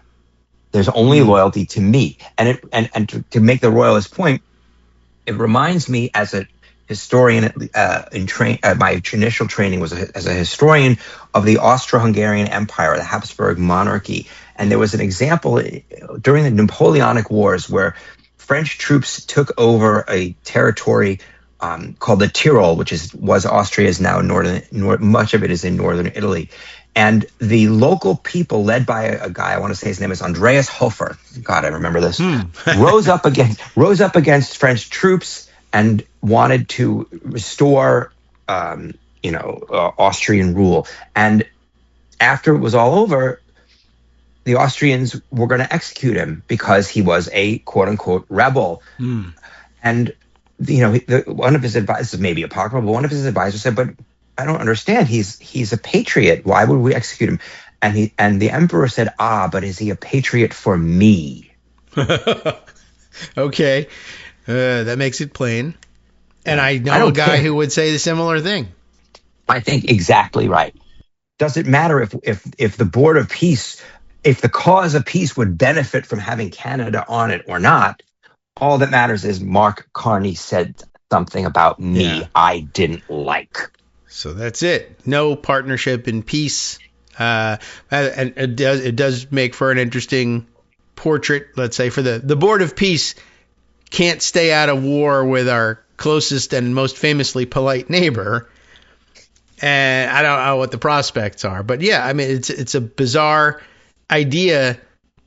There's only loyalty to me. And to make the royalist point, it reminds me as a historian my initial training was as a historian of the Austro-Hungarian Empire, the Habsburg monarchy. And there was an example during the Napoleonic Wars where French troops took over a territory called the Tyrol, which was Austria's now much of it is in northern Italy. And the local people, led by a guy, I want to say his name is Andreas Hofer. God, I remember this. rose up against French troops and wanted to restore, Austrian rule. And after it was all over, the Austrians were going to execute him because he was a quote unquote rebel. And one of his advisors, maybe apocryphal, but one of his advisors said, "But I don't understand. He's a patriot. Why would we execute him?" And the emperor said, "But is he a patriot for me?"
Okay, that makes it plain. And I know a guy who would say the similar thing.
I think exactly right. Does it matter if the Board of Peace if the cause of peace would benefit from having Canada on it or not, all that matters is Mark Carney said something about me I didn't like.
So that's it. No partnership in peace. And it does make for an interesting portrait, let's say, for the Board of Peace can't stay out of war with our closest and most famously polite neighbor. And I don't know what the prospects are. But yeah, I mean, it's a bizarre idea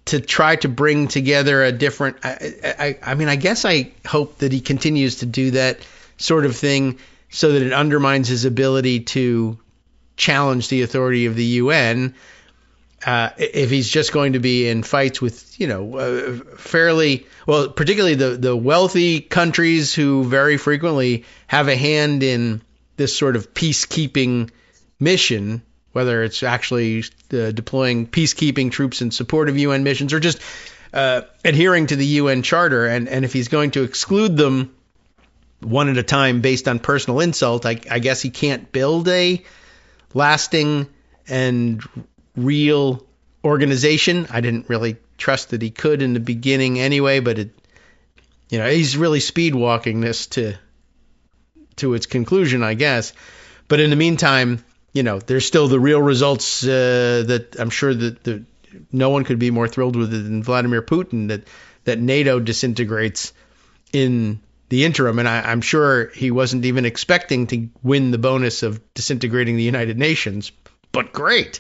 to try to bring together a different... I mean, I guess I hope that he continues to do that sort of thing so that it undermines his ability to challenge the authority of the UN. If he's just going to be in fights with, fairly, well, particularly the wealthy countries who very frequently have a hand in this sort of peacekeeping mission, whether it's actually deploying peacekeeping troops in support of UN missions or just adhering to the UN Charter. And if he's going to exclude them one at a time based on personal insult, I guess he can't build a lasting and real organization. I didn't really trust that he could in the beginning anyway, but he's really speed walking this to its conclusion, I guess. But in the meantime, there's still the real results that I'm sure that no one could be more thrilled with than Vladimir Putin, that NATO disintegrates in the interim. And I'm sure he wasn't even expecting to win the bonus of disintegrating the United Nations. But great.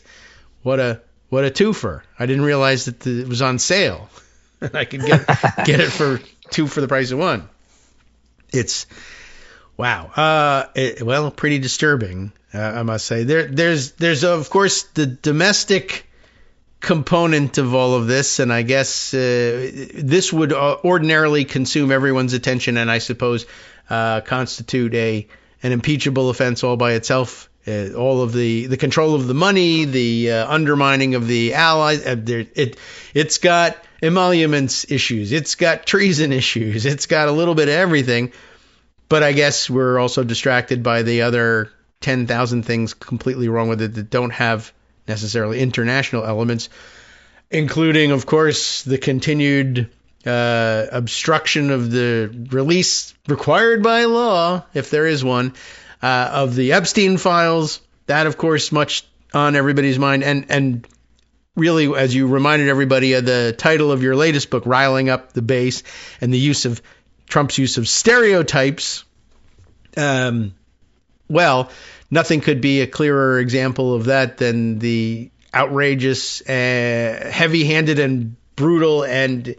What a twofer. I didn't realize that it was on sale. And I could get it for two for the price of one. It's wow. Well, pretty disturbing, I must say. There's of course the domestic component of all of this, and I guess this would ordinarily consume everyone's attention, and I suppose constitute an impeachable offense all by itself. All of the control of the money, the undermining of the allies. It's got emoluments issues. It's got treason issues. It's got a little bit of everything. But I guess we're also distracted by the other 10,000 things completely wrong with it that don't have necessarily international elements, including, of course, the continued obstruction of the release required by law, if there is one, of the Epstein files. That, of course, much on everybody's mind. And really, as you reminded everybody of the title of your latest book, Riling Up the Base, and the use of Trump's use of stereotypes. Well, nothing could be a clearer example of that than the outrageous, heavy-handed and brutal and,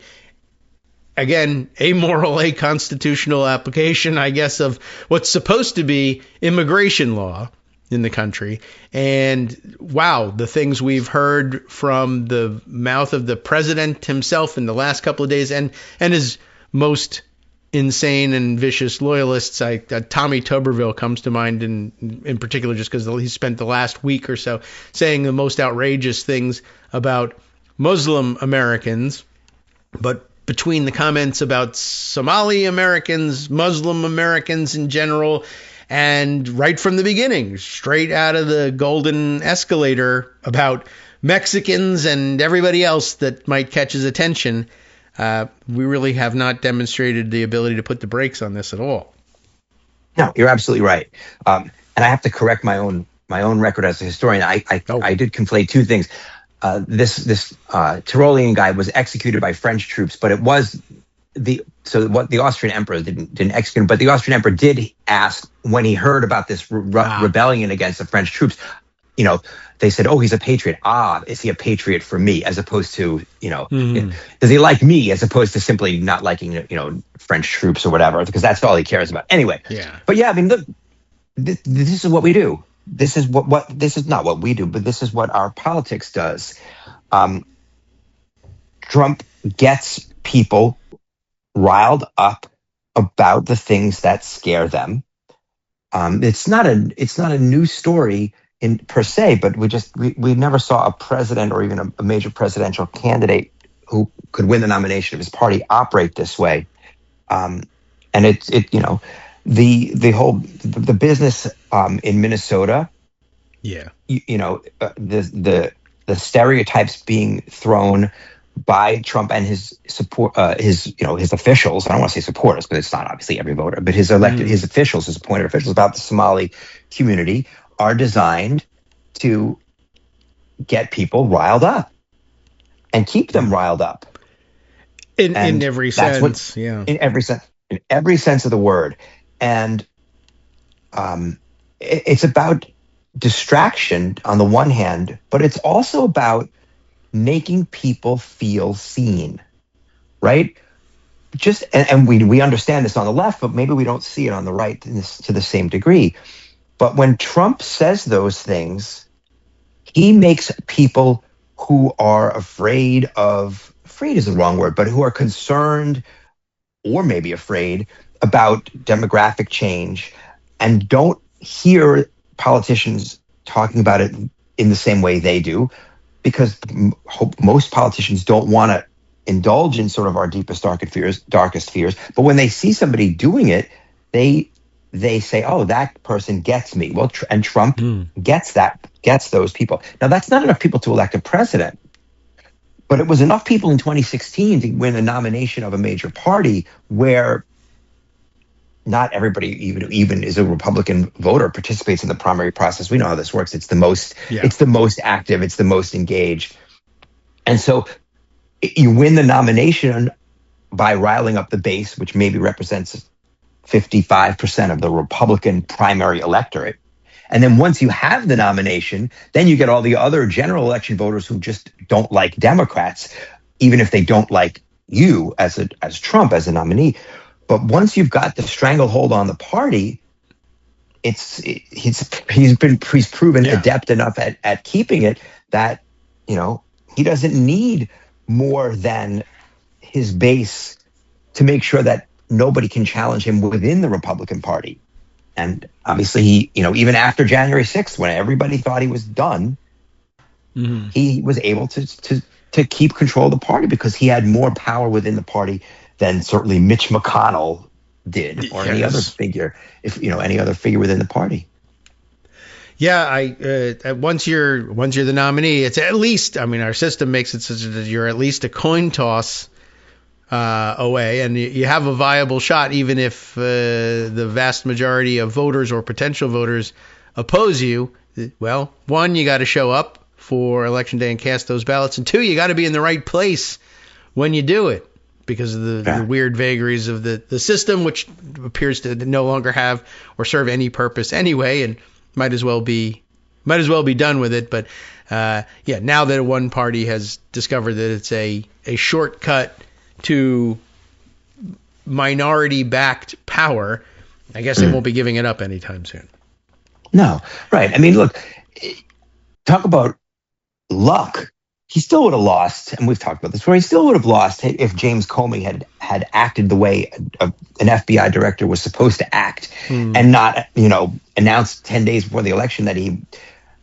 again, amoral, aconstitutional application, I guess, of what's supposed to be immigration law in the country. And wow, the things we've heard from the mouth of the president himself in the last couple of days, and his most insane and vicious loyalists. Tommy Tuberville comes to mind in particular, just because he spent the last week or so saying the most outrageous things about Muslim Americans. But between the comments about Somali Americans, Muslim Americans in general, and right from the beginning, straight out of the golden escalator about Mexicans and everybody else that might catch his attention, we really have not demonstrated the ability to put the brakes on this at all.
No, you're absolutely right. And I have to correct my own record as a historian. I did conflate two things. This Tyrolean guy was executed by French troops, but it was the Austrian emperor didn't execute him, but the Austrian emperor did ask when he heard about this rebellion against the French troops. They said, "Oh, he's a patriot. Is he a patriot for me?" As opposed to, does he like me? As opposed to simply not liking, French troops or whatever, because that's all he cares about. Anyway,
yeah.
But yeah, I mean, look, this is what we do. This is what this is not what we do, but this is what our politics does. Trump gets people riled up about the things that scare them. It's not a new story per se, but we never saw a president or even a major presidential candidate who could win the nomination of his party operate this way. And the whole business in Minnesota.
Yeah.
The the stereotypes being thrown by Trump and his support, his officials. I don't want to say supporters because it's not obviously every voter, but his officials, his appointed officials about the Somali community are designed to get people riled up and keep them riled up.
In every sense,
in every sense of the word. And it's about distraction on the one hand, but it's also about making people feel seen, right? And we understand this on the left, but maybe we don't see it on the right to the same degree. But when Trump says those things, he makes people who are afraid is the wrong word, but who are concerned or maybe afraid about demographic change and don't hear politicians talking about it in the same way they do, because most politicians don't want to indulge in sort of our deepest, darkest fears. But when they see somebody doing it, they say, "Oh, that person gets me." Well, and Trump gets those people. Now, that's not enough people to elect a president, but it was enough people in 2016 to win a nomination of a major party where not everybody even is a Republican voter participates in the primary process. We know how this works. It's the most active, it's the most engaged. And so you win the nomination by riling up the base, which maybe represents 55% of the Republican primary electorate. And then once you have the nomination, then you get all the other general election voters who just don't like Democrats, even if they don't like you as Trump as a nominee. But once you've got the stranglehold on the party, he's proven adept enough at keeping it that, he doesn't need more than his base to make sure that nobody can challenge him within the Republican Party. And obviously, he, even after January 6th, when everybody thought he was done, he was able to keep control of the party because he had more power within the party than certainly Mitch McConnell did, or any other figure, any other figure within the party.
Yeah, once you're the nominee, it's at least, our system makes it such that you're at least a coin toss away, and you have a viable shot, even if the vast majority of voters or potential voters oppose you. Well, one, you got to show up for election day and cast those ballots, and two, you got to be in the right place when you do it, because of the weird vagaries of the system, which appears to no longer have or serve any purpose anyway, and might as well be done with it. But now that one party has discovered that it's a shortcut to minority-backed power, I guess they won't be giving it up anytime soon.
No, right. Look, talk about luck. He still would have lost, and we've talked about this before, he still would have lost if James Comey had acted the way an FBI director was supposed to act and not, announced 10 days before the election that he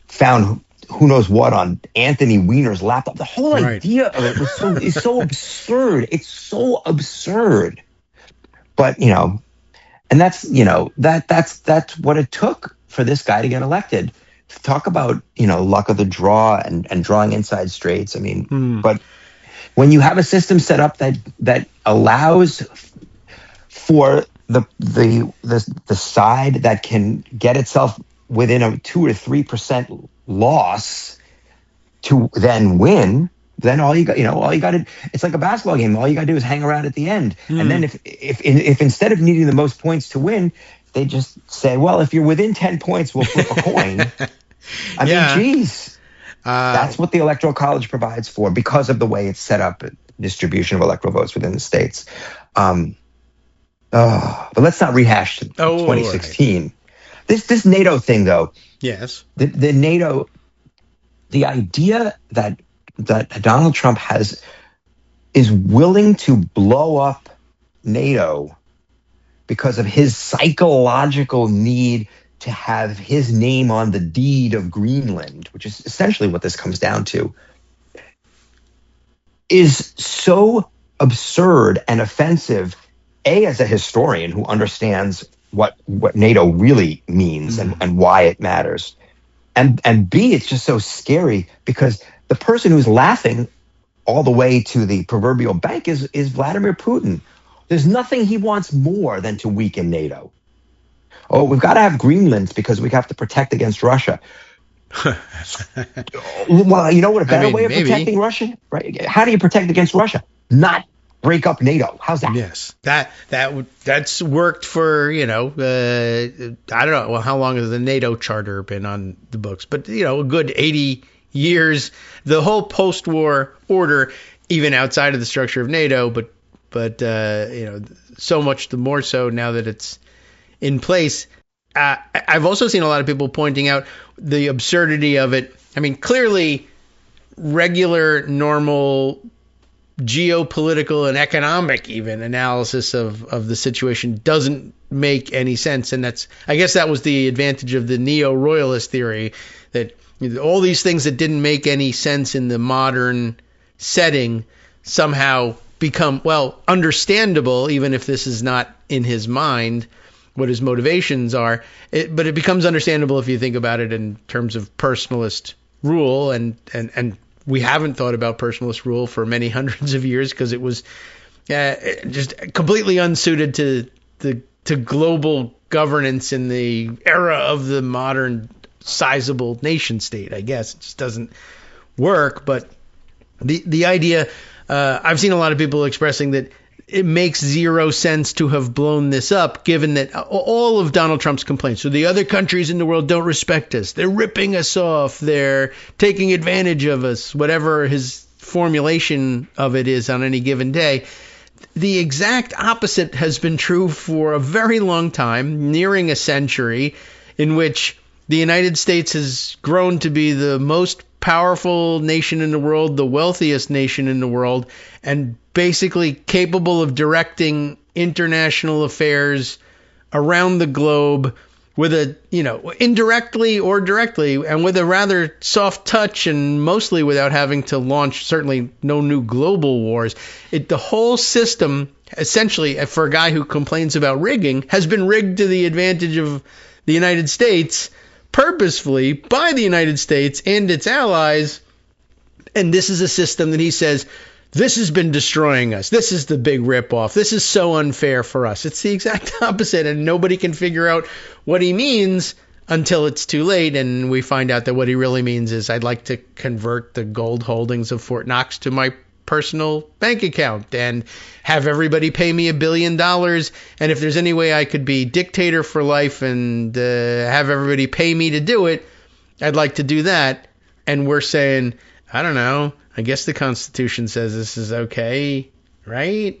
found who knows what on Anthony Weiner's laptop. The whole idea of it is so absurd. It's so absurd. But, and that's what it took for this guy to get elected. Talk about, luck of the draw and drawing inside straights. But when you have a system set up that allows for the side that can get itself within a 2 or 3% loss to then win, then all you got to, it's like a basketball game. All you got to do is hang around at the end. And then if instead of needing the most points to win, they just say, well, if you're within 10 points, we'll flip a coin. Geez. That's what the Electoral College provides for because of the way it's set up, distribution of electoral votes within the states. But let's not rehash 2016. Right. This NATO thing, though.
Yes.
The NATO, the idea that Donald Trump is willing to blow up NATO because of his psychological need to have his name on the deed of Greenland, which is essentially what this comes down to, is so absurd and offensive, A, as a historian who understands what NATO really means and why it matters, and B, it's just so scary because the person who's laughing all the way to the proverbial bank is Vladimir Putin. There's nothing he wants more than to weaken NATO. Oh, we've got to have Greenland because we have to protect against Russia. Well, you know what a better way of protecting Russia? Right? How do you protect against Russia? Not break up NATO. How's that?
Yes, that's worked for, I don't know. Well, how long has the NATO charter been on the books? But a good 80 years. The whole post-war order, even outside of the structure of NATO, but so much the more so now that it's in place. I've also seen a lot of people pointing out the absurdity of it. I mean, clearly, regular, normal geopolitical and economic even analysis of the situation doesn't make any sense. And I guess that was the advantage of the neo-royalist theory, that all these things that didn't make any sense in the modern setting somehow become, understandable, even if this is not in his mind, what his motivations are. But it becomes understandable if you think about it in terms of personalist rule, and we haven't thought about personalist rule for many hundreds of years because it was just completely unsuited to global governance in the era of the modern sizable nation state. I guess it just doesn't work. But the idea, I've seen a lot of people expressing that it makes zero sense to have blown this up, given that all of Donald Trump's complaints. So the other countries in the world don't respect us. They're ripping us off. They're taking advantage of us, whatever his formulation of it is on any given day. The exact opposite has been true for a very long time, nearing a century, in which the United States has grown to be the most powerful nation in the world, the wealthiest nation in the world, and basically capable of directing international affairs around the globe with indirectly or directly, and with a rather soft touch, and mostly without having to launch, certainly no new global wars. The whole system, essentially, for a guy who complains about rigging, has been rigged to the advantage of the United States, purposefully by the United States and its allies. And this is a system that he says, this has been destroying us. This is the big ripoff. This is so unfair for us. It's the exact opposite, and nobody can figure out what he means until it's too late, and we find out that what he really means is, I'd like to convert the gold holdings of Fort Knox to my personal bank account and have everybody pay me $1 billion. And if there's any way I could be dictator for life and have everybody pay me to do it, I'd like to do that. And we're saying, I don't know, I guess the Constitution says this is okay, right?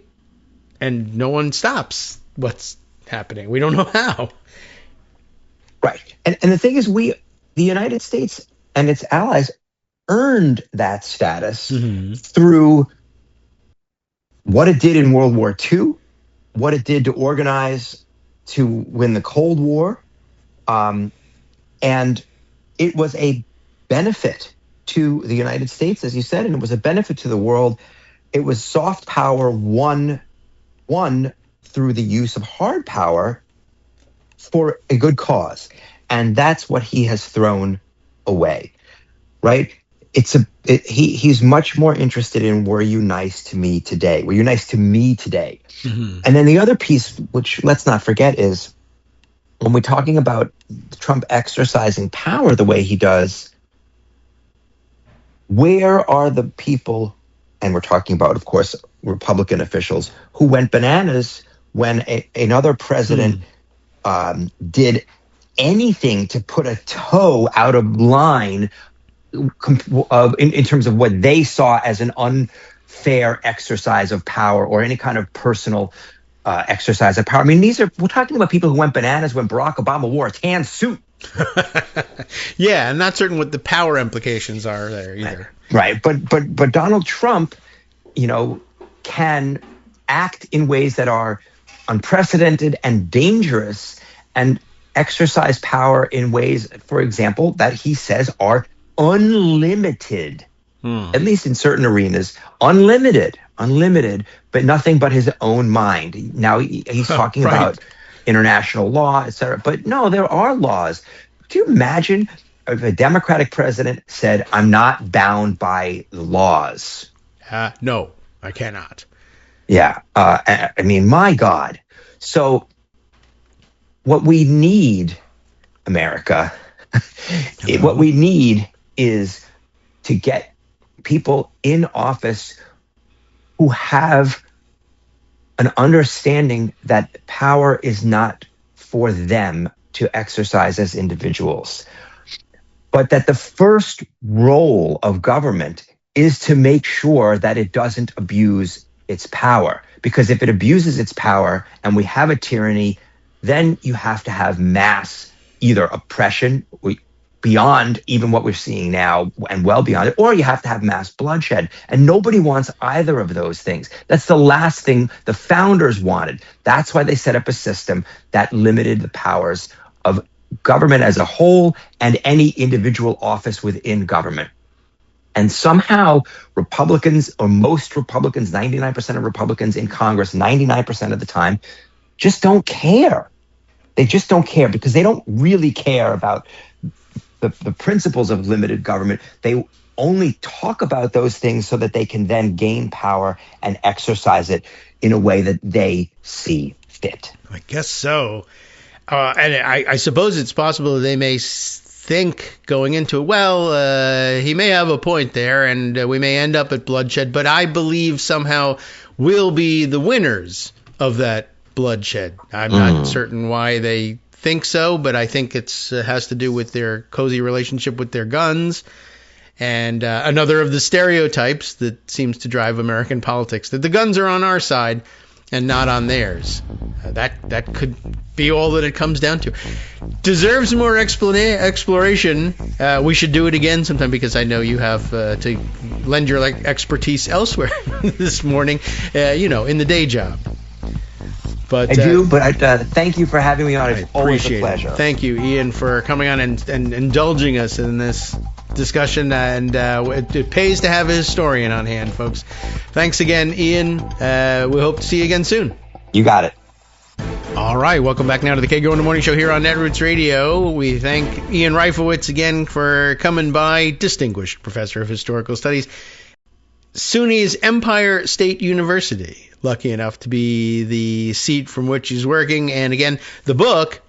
And no one stops what's happening. We don't know how.
Right. And the thing is, the United States and its allies earned that status through what it did in World War II, what it did to organize to win the Cold War. And it was a benefit to the United States, as you said, and it was a benefit to the world. It was soft power won through the use of hard power for a good cause. And that's what he has thrown away, right? He's much more interested in, were you nice to me today? Were you nice to me today? Mm-hmm. And then the other piece, which let's not forget, is when we're talking about Trump exercising power the way he does, where are the people, and we're talking about, of course, Republican officials, who went bananas when another president did anything to put a toe out of line in terms of what they saw as an unfair exercise of power or any kind of personal exercise of power. I mean, we're talking about people who went bananas when Barack Obama wore a tan suit.
Yeah, I'm not certain what the power implications are there either.
Right, but Donald Trump, can act in ways that are unprecedented and dangerous, and exercise power in ways, for example, that he says are unlimited, at least in certain arenas, unlimited, but nothing but his own mind. Now he's talking about international law, etc. But no, there are laws. Do you imagine if a Democratic president said, I'm not bound by the laws.
No, I cannot.
Yeah. I mean, my God. So what we need, America, what we need is to get people in office who have an understanding that power is not for them to exercise as individuals, but that the first role of government is to make sure that it doesn't abuse its power. Because if it abuses its power and we have a tyranny, then you have to have mass either oppression beyond even what we're seeing now and well beyond it, or you have to have mass bloodshed. And nobody wants either of those things. That's the last thing the founders wanted. That's why they set up a system that limited the powers of government as a whole and any individual office within government. And somehow Republicans, or most Republicans, 99% of Republicans in Congress, 99% of the time, just don't care. They just don't care because they don't really care about the principles of limited government. They only talk about those things so that they can then gain power and exercise it in a way that they see fit.
I guess so. And I suppose it's possible that they may think going into it, well, he may have a point there and we may end up at bloodshed, but I believe somehow we'll be the winners of that bloodshed. I'm not certain why they think so, but I think it has to do with their cozy relationship with their guns and another of the stereotypes that seems to drive American politics, that the guns are on our side and not on theirs. That could be all that it comes down to. Deserves more exploration. We should do it again sometime because I know you have to lend your expertise elsewhere this morning, in the day job. But,
I do, but thank you for having me on. It's always a pleasure.
Thank you, Ian, for coming on and indulging us in this discussion. And it pays to have a historian on hand, folks. Thanks again, Ian. We hope to see you again soon.
You got it.
All right, welcome back now to the Kagro in the Morning Show here on Netroots Radio. We thank Ian Reifowitz again for coming by, distinguished professor of historical studies, SUNY's Empire State University. Lucky enough to be the seat from which he's working. And again, the book,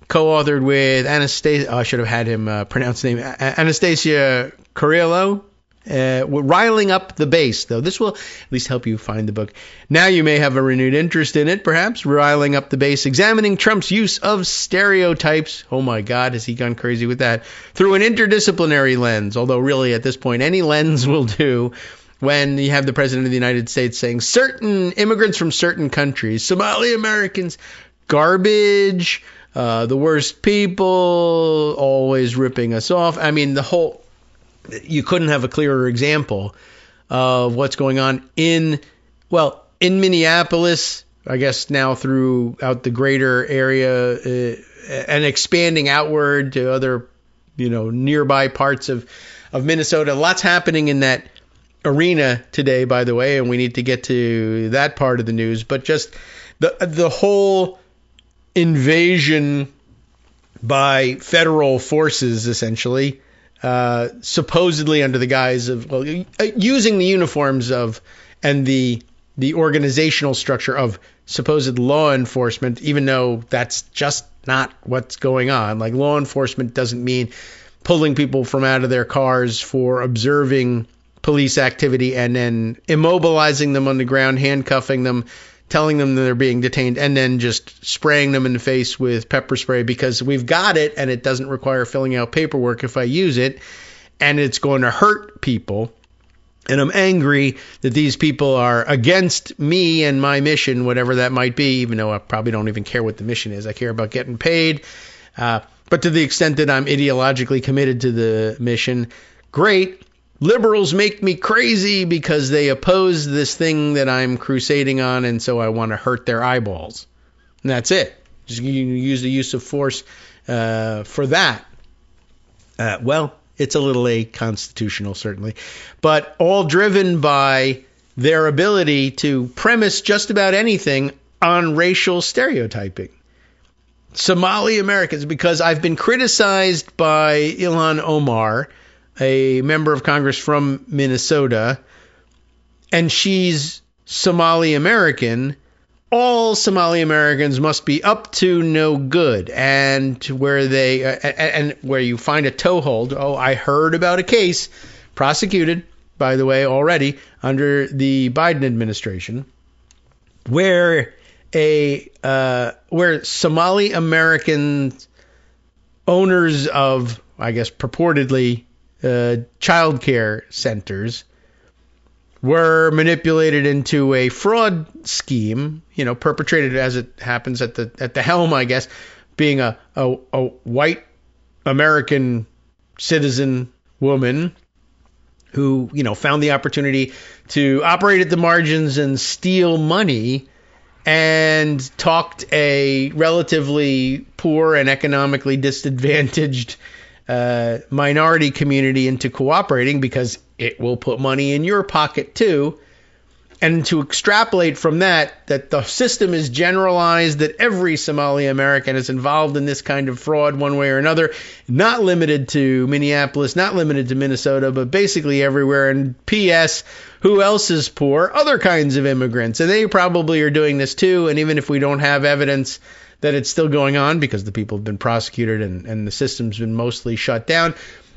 co-authored with Anastasia, I should have had him pronounce the name, Anastasia Carrillo, Riling Up the Base, though. This will at least help you find the book. Now you may have a renewed interest in it, perhaps. Riling Up the Base, examining Trump's use of stereotypes. Oh my God, has he gone crazy with that? Through an interdisciplinary lens, although really at this point, any lens will do. When you have the President of the United States saying certain immigrants from certain countries, Somali Americans, garbage, the worst people, always ripping us off. I mean, you couldn't have a clearer example of what's going on in Minneapolis, I guess now throughout the greater area and expanding outward to other, nearby parts of Minnesota. Lots happening in that arena today, by the way, and we need to get to that part of the news, but just the whole invasion by federal forces, essentially, supposedly under the guise of using the uniforms of and the organizational structure of supposed law enforcement, even though that's just not what's going on. Like, law enforcement doesn't mean pulling people from out of their cars for observing police activity and then immobilizing them on the ground, handcuffing them, telling them that they're being detained, and then just spraying them in the face with pepper spray because we've got it and it doesn't require filling out paperwork if I use it, and it's going to hurt people. And I'm angry that these people are against me and my mission, whatever that might be, even though I probably don't even care what the mission is. I care about getting paid. But to the extent that I'm ideologically committed to the mission, great. Liberals make me crazy because they oppose this thing that I'm crusading on, and so I want to hurt their eyeballs. And that's it. Just use the use of force for that. It's a little aconstitutional, certainly. But all driven by their ability to premise just about anything on racial stereotyping. Somali Americans, because I've been criticized by Ilhan Omar, a member of Congress from Minnesota, and she's Somali American. All Somali Americans must be up to no good, and where you find a toehold. Oh, I heard about a case prosecuted, by the way, already under the Biden administration, where Somali American owners of, I guess, purportedly child care centers were manipulated into a fraud scheme, perpetrated, as it happens, at the helm, I guess, being a white American citizen woman who, found the opportunity to operate at the margins and steal money, and talked a relatively poor and economically disadvantaged minority community into cooperating, because it will put money in your pocket too. And to extrapolate from that the system is generalized, that every Somali American is involved in this kind of fraud one way or another, not limited to Minneapolis, not limited to Minnesota, but basically everywhere. And P.S., who else is poor? Other kinds of immigrants. And they probably are doing this too. And even if we don't have evidence that it's still going on, because the people have been prosecuted and the system's been mostly shut down,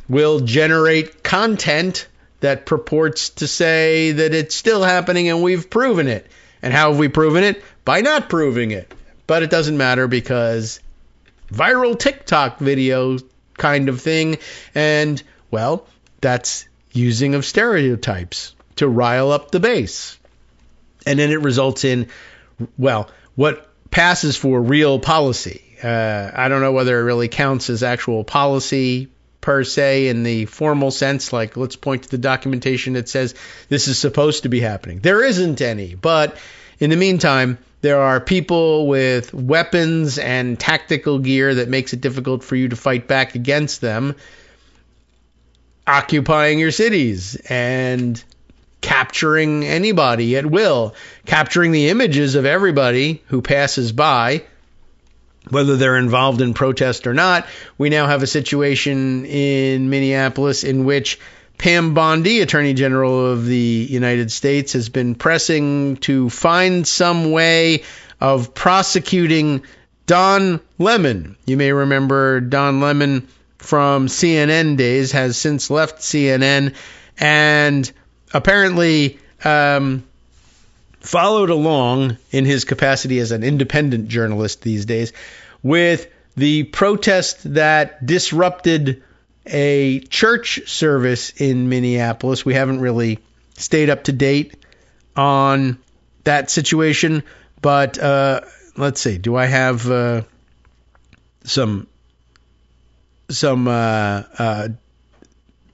will generate content that purports to say that it's still happening and we've proven it. And how have we proven it? By not proving it. But it doesn't matter, because viral TikTok video kind of thing. And, well, that's using of stereotypes to rile up the base. And then it results in, well, what passes for real policy. I don't know whether it really counts as actual policy per se in the formal sense, like let's point to the documentation that says this is supposed to be happening. There isn't any, but in the meantime, there are people with weapons and tactical gear that makes it difficult for you to fight back against them, occupying your cities and capturing anybody at will, capturing the images of everybody who passes by, whether they're involved in protest or not. We now have a situation in Minneapolis in which Pam Bondi, Attorney General of the United States, has been pressing to find some way of prosecuting Don Lemon. You may remember Don Lemon from CNN days, has since left CNN, and apparently followed along in his capacity as an independent journalist these days with the protest that disrupted a church service in Minneapolis. We haven't really stayed up to date on that situation, but let's see. Do I have some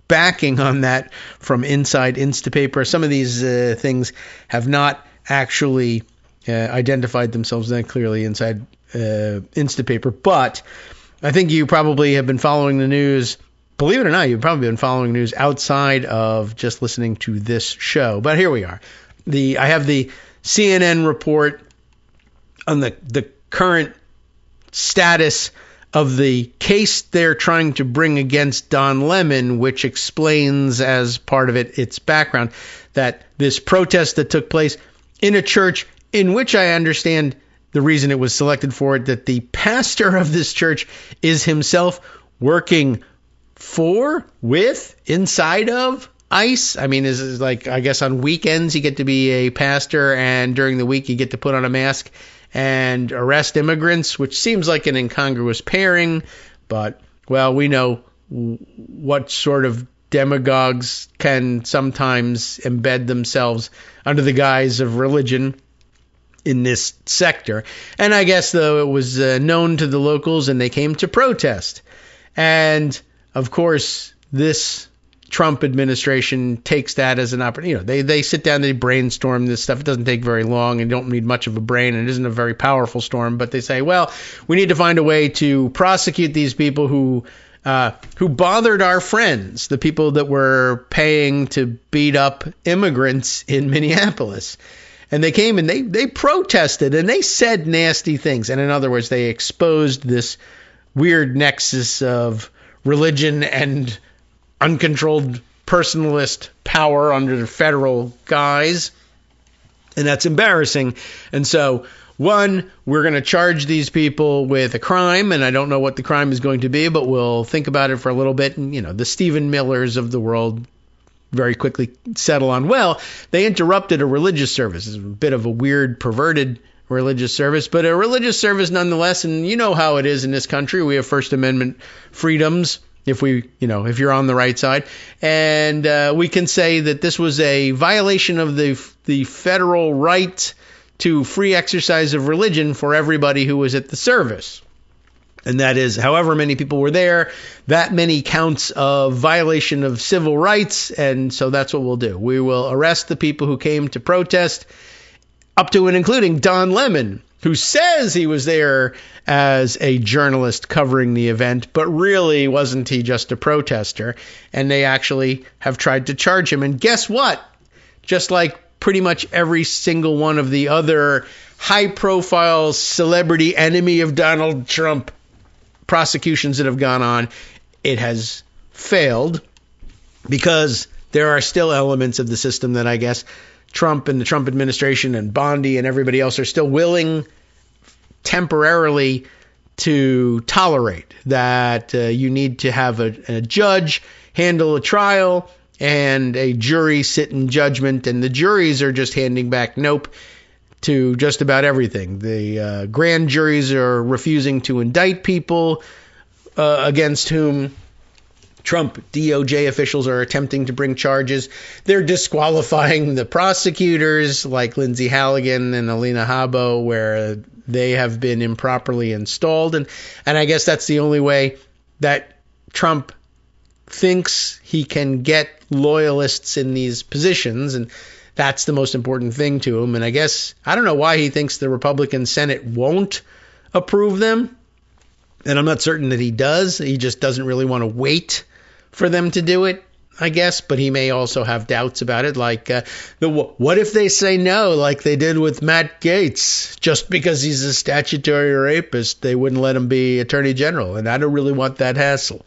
backing on that from Inside Instapaper? Some of these things have not actually identified themselves that clearly inside Instapaper, but I think you probably have been following the news. Believe it or not, you've probably been following news outside of just listening to this show. But here we are. I have the CNN report on the current status of the case they're trying to bring against Don Lemon, which explains as part of it, its background, that this protest that took place in a church in which I understand the reason it was selected for it, that the pastor of this church is himself working inside of ICE. I mean, is like, I guess on weekends you get to be a pastor, and during the week you get to put on a mask and arrest immigrants, which seems like an incongruous pairing. But, well, we know what sort of demagogues can sometimes embed themselves under the guise of religion in this sector. And I guess, though, it was known to the locals and they came to protest. And, of course, this Trump administration takes that as an opportunity. They sit down, they brainstorm this stuff. It doesn't take very long and don't need much of a brain, and it isn't a very powerful storm. But they say, well, we need to find a way to prosecute these people who bothered our friends, the people that were paying to beat up immigrants in Minneapolis. And they came and they protested and they said nasty things. And in other words, they exposed this weird nexus of religion and uncontrolled personalist power under the federal guise. And that's embarrassing. And so, one, we're going to charge these people with a crime, and I don't know what the crime is going to be, but we'll think about it for a little bit. And, the Stephen Millers of the world very quickly settle on, well, they interrupted a religious service. It's a bit of a weird, perverted religious service, but a religious service nonetheless. And you know how it is in this country. We have First Amendment freedoms if you're on the right side. And we can say that this was a violation of the federal right to free exercise of religion for everybody who was at the service. And that is, however many people were there, that many counts of violation of civil rights. And so that's what we'll do. We will arrest the people who came to protest, up to and including Don Lemon, who says he was there as a journalist covering the event, but really wasn't he just a protester? And they actually have tried to charge him. And guess what? Just like pretty much every single one of the other high-profile celebrity enemy of Donald Trump prosecutions that have gone on, it has failed because there are still elements of the system that I guess Trump and the Trump administration and Banty and everybody else are still willing temporarily to tolerate. That you need to have a judge handle a trial and a jury sit in judgment, and the juries are just handing back nope to just about everything. The grand juries are refusing to indict people against whom Trump DOJ officials are attempting to bring charges. They're disqualifying the prosecutors like Lindsay Halligan and Alina Habbo, where they have been improperly installed. And I guess that's the only way that Trump thinks he can get loyalists in these positions. And that's the most important thing to him. And I guess, I don't know why he thinks the Republican Senate won't approve them. And I'm not certain that he does. He just doesn't really want to wait for them to do it, I guess. But he may also have doubts about it. Like, what if they say no, like they did with Matt Gaetz? Just because he's a statutory rapist, they wouldn't let him be attorney general. And I don't really want that hassle.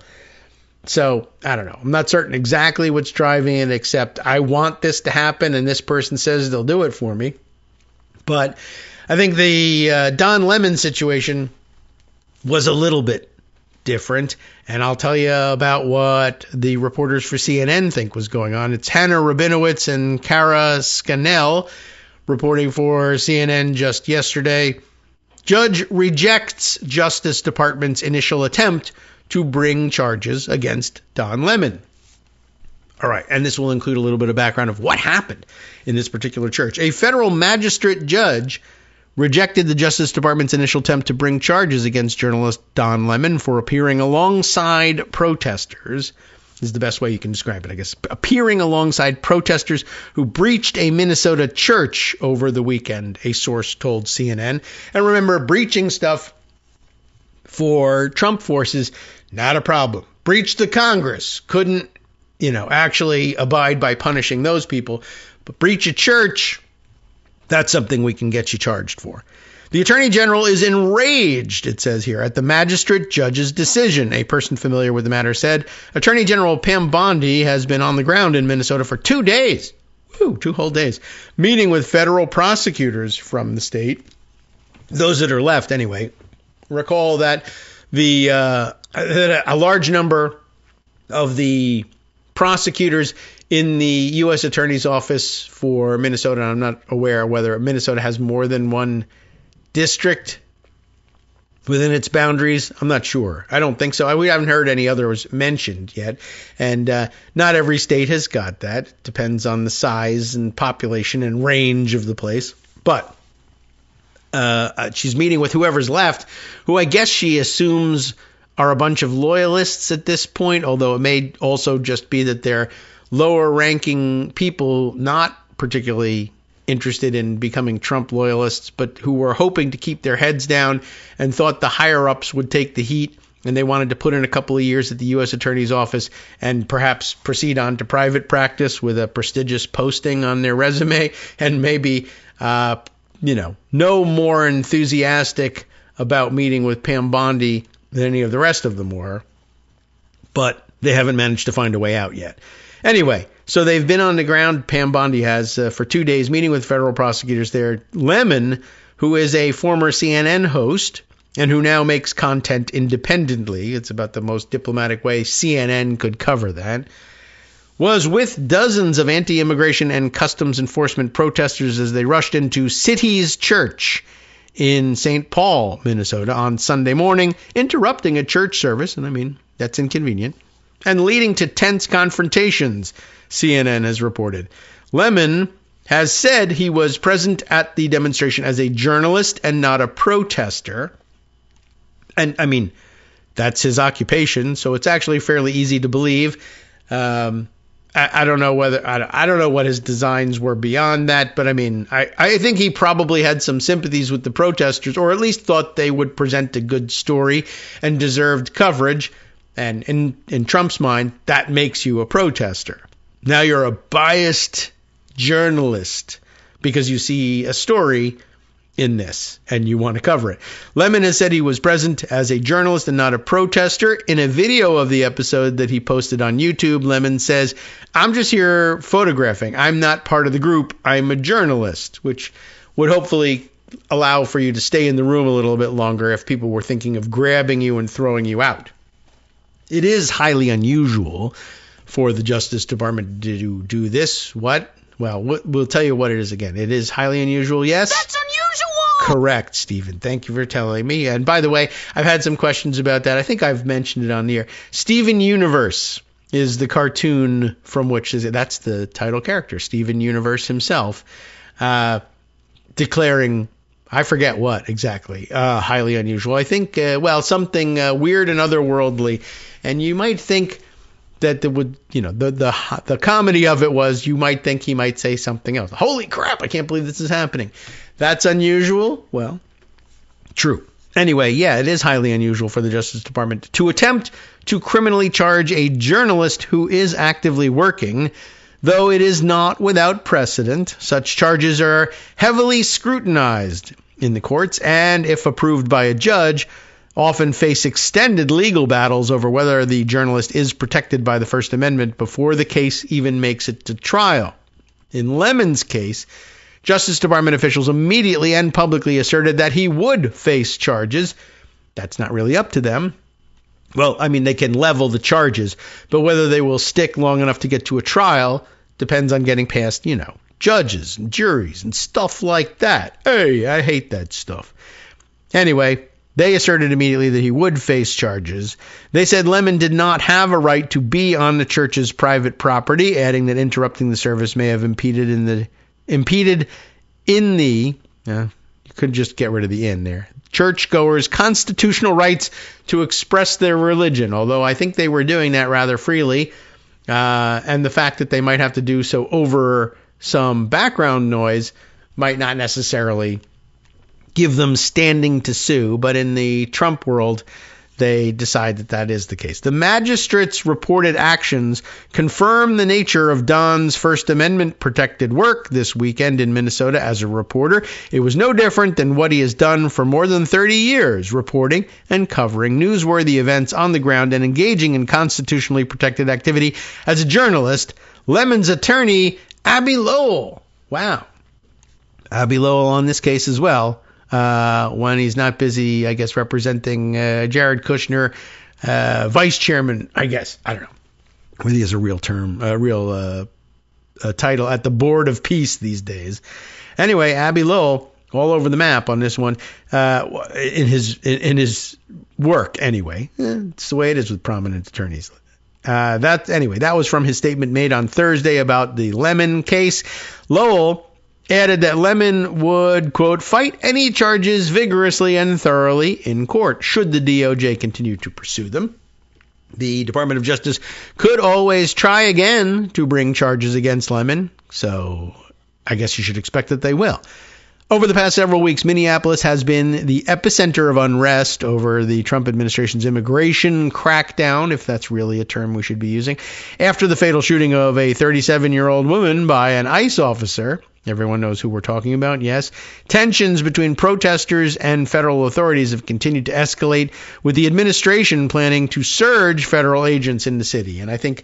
So, I don't know. I'm not certain exactly what's driving it, except I want this to happen, and this person says they'll do it for me. But I think the Don Lemon situation was a little bit different, and I'll tell you about what the reporters for CNN think was going on. It's Hannah Rabinowitz and Kara Scannell reporting for CNN just yesterday. Judge rejects Justice Department's initial attempt to bring charges against Don Lemon. All right, and this will include a little bit of background of what happened in this particular church. A federal magistrate judge rejected the Justice Department's initial attempt to bring charges against journalist Don Lemon for appearing alongside protesters. This is the best way you can describe it, I guess. Appearing alongside protesters who breached a Minnesota church over the weekend, a source told CNN. And remember, breaching stuff for Trump forces, not a problem. Breached the Congress, couldn't, actually abide by punishing those people. But breach a church, that's something we can get you charged for. The Attorney General is enraged, it says here, at the magistrate judge's decision. A person familiar with the matter said, Attorney General Pam Bondi has been on the ground in Minnesota for 2 days. 2 whole days. Meeting with federal prosecutors from the state. Those that are left, anyway. Recall that a large number of the prosecutors in the U.S. Attorney's Office for Minnesota, and I'm not aware whether Minnesota has more than one district within its boundaries. I'm not sure. I don't think so. We haven't heard any others mentioned yet. And not every state has got that. It depends on the size and population and range of the place. But she's meeting with whoever's left, who I guess she assumes are a bunch of loyalists at this point, although it may also just be that they're lower-ranking people not particularly interested in becoming Trump loyalists, but who were hoping to keep their heads down and thought the higher-ups would take the heat and they wanted to put in a couple of years at the U.S. Attorney's Office and perhaps proceed on to private practice with a prestigious posting on their resume, and maybe, no more enthusiastic about meeting with Pam Bondi than any of the rest of them were. But they haven't managed to find a way out yet. Anyway, so they've been on the ground, Pam Bondi has, for 2 days, meeting with federal prosecutors there. Lemon, who is a former CNN host and who now makes content independently, it's about the most diplomatic way CNN could cover that, was with dozens of anti-immigration and customs enforcement protesters as they rushed into City's Church in St. Paul, Minnesota, on Sunday morning, interrupting a church service, and I mean, that's inconvenient, and leading to tense confrontations, CNN has reported. Lemon has said he was present at the demonstration as a journalist and not a protester. And I mean, that's his occupation, so it's actually fairly easy to believe. I don't know whether I don't know what his designs were beyond that, but I mean, I think he probably had some sympathies with the protesters, or at least thought they would present a good story and deserved coverage. And in Trump's mind, that makes you a protester. Now you're a biased journalist because you see a story in this and you want to cover it. Lemon has said he was present as a journalist and not a protester. In a video of the episode that he posted on YouTube, Lemon says, "I'm just here photographing. I'm not part of the group. I'm a journalist," which would hopefully allow for you to stay in the room a little bit longer if people were thinking of grabbing you and throwing you out. It is highly unusual for the Justice Department to do this. What? Well, we'll tell you what it is again. It is highly unusual, yes?
That's unusual!
Correct, Stephen. Thank you for telling me. And by the way, I've had some questions about that. I think I've mentioned it on the air. Steven Universe is the cartoon from which that's the title character, Steven Universe himself, declaring, I forget what exactly, highly unusual. I think, something weird and otherworldly. And you might think that the comedy of it was, you might think he might say something else. Holy crap, I can't believe this is happening. That's unusual? Well, true. Anyway, yeah, it is highly unusual for the Justice Department to attempt to criminally charge a journalist who is actively working, though it is not without precedent. Such charges are heavily scrutinized in the courts, and if approved by a judge, often face extended legal battles over whether the journalist is protected by the First Amendment before the case even makes it to trial. In Lemon's case, Justice Department officials immediately and publicly asserted that he would face charges. That's not really up to them. Well, I mean, they can level the charges, but whether they will stick long enough to get to a trial depends on getting past, judges and juries and stuff like that. Hey, I hate that stuff. Anyway, they asserted immediately that he would face charges. They said Lemon did not have a right to be on the church's private property, adding that interrupting the service may have impeded in the you could just get rid of the "in" there, churchgoers' constitutional rights to express their religion, although I think they were doing that rather freely, and the fact that they might have to do so over some background noise might not necessarily give them standing to sue, but in the Trump world, they decide that is the case. The magistrate's reported actions confirm the nature of Don's First Amendment protected work this weekend in Minnesota as a reporter. It was no different than what he has done for more than 30 years, reporting and covering newsworthy events on the ground and engaging in constitutionally protected activity as a journalist. Lemon's attorney, Abby Lowell. Wow. Abby Lowell on this case as well. When he's not busy, I guess, representing Jared Kushner, vice chairman, I guess. I don't know whether he has a real term, a real title at the Board of Peace these days. Anyway, Abby Lowell, all over the map on this one, in his work. Anyway, it's the way it is with prominent attorneys. That was from his statement made on Thursday about the Lemon case. Lowell added that Lemon would, quote, fight any charges vigorously and thoroughly in court should the DOJ continue to pursue them. The Department of Justice could always try again to bring charges against Lemon, so I guess you should expect that they will. Over the past several weeks, Minneapolis has been the epicenter of unrest over the Trump administration's immigration crackdown, if that's really a term we should be using, after the fatal shooting of a 37-year-old woman by an ICE officer. Everyone knows who we're talking about, yes. Tensions between protesters and federal authorities have continued to escalate, with the administration planning to surge federal agents in the city. And I think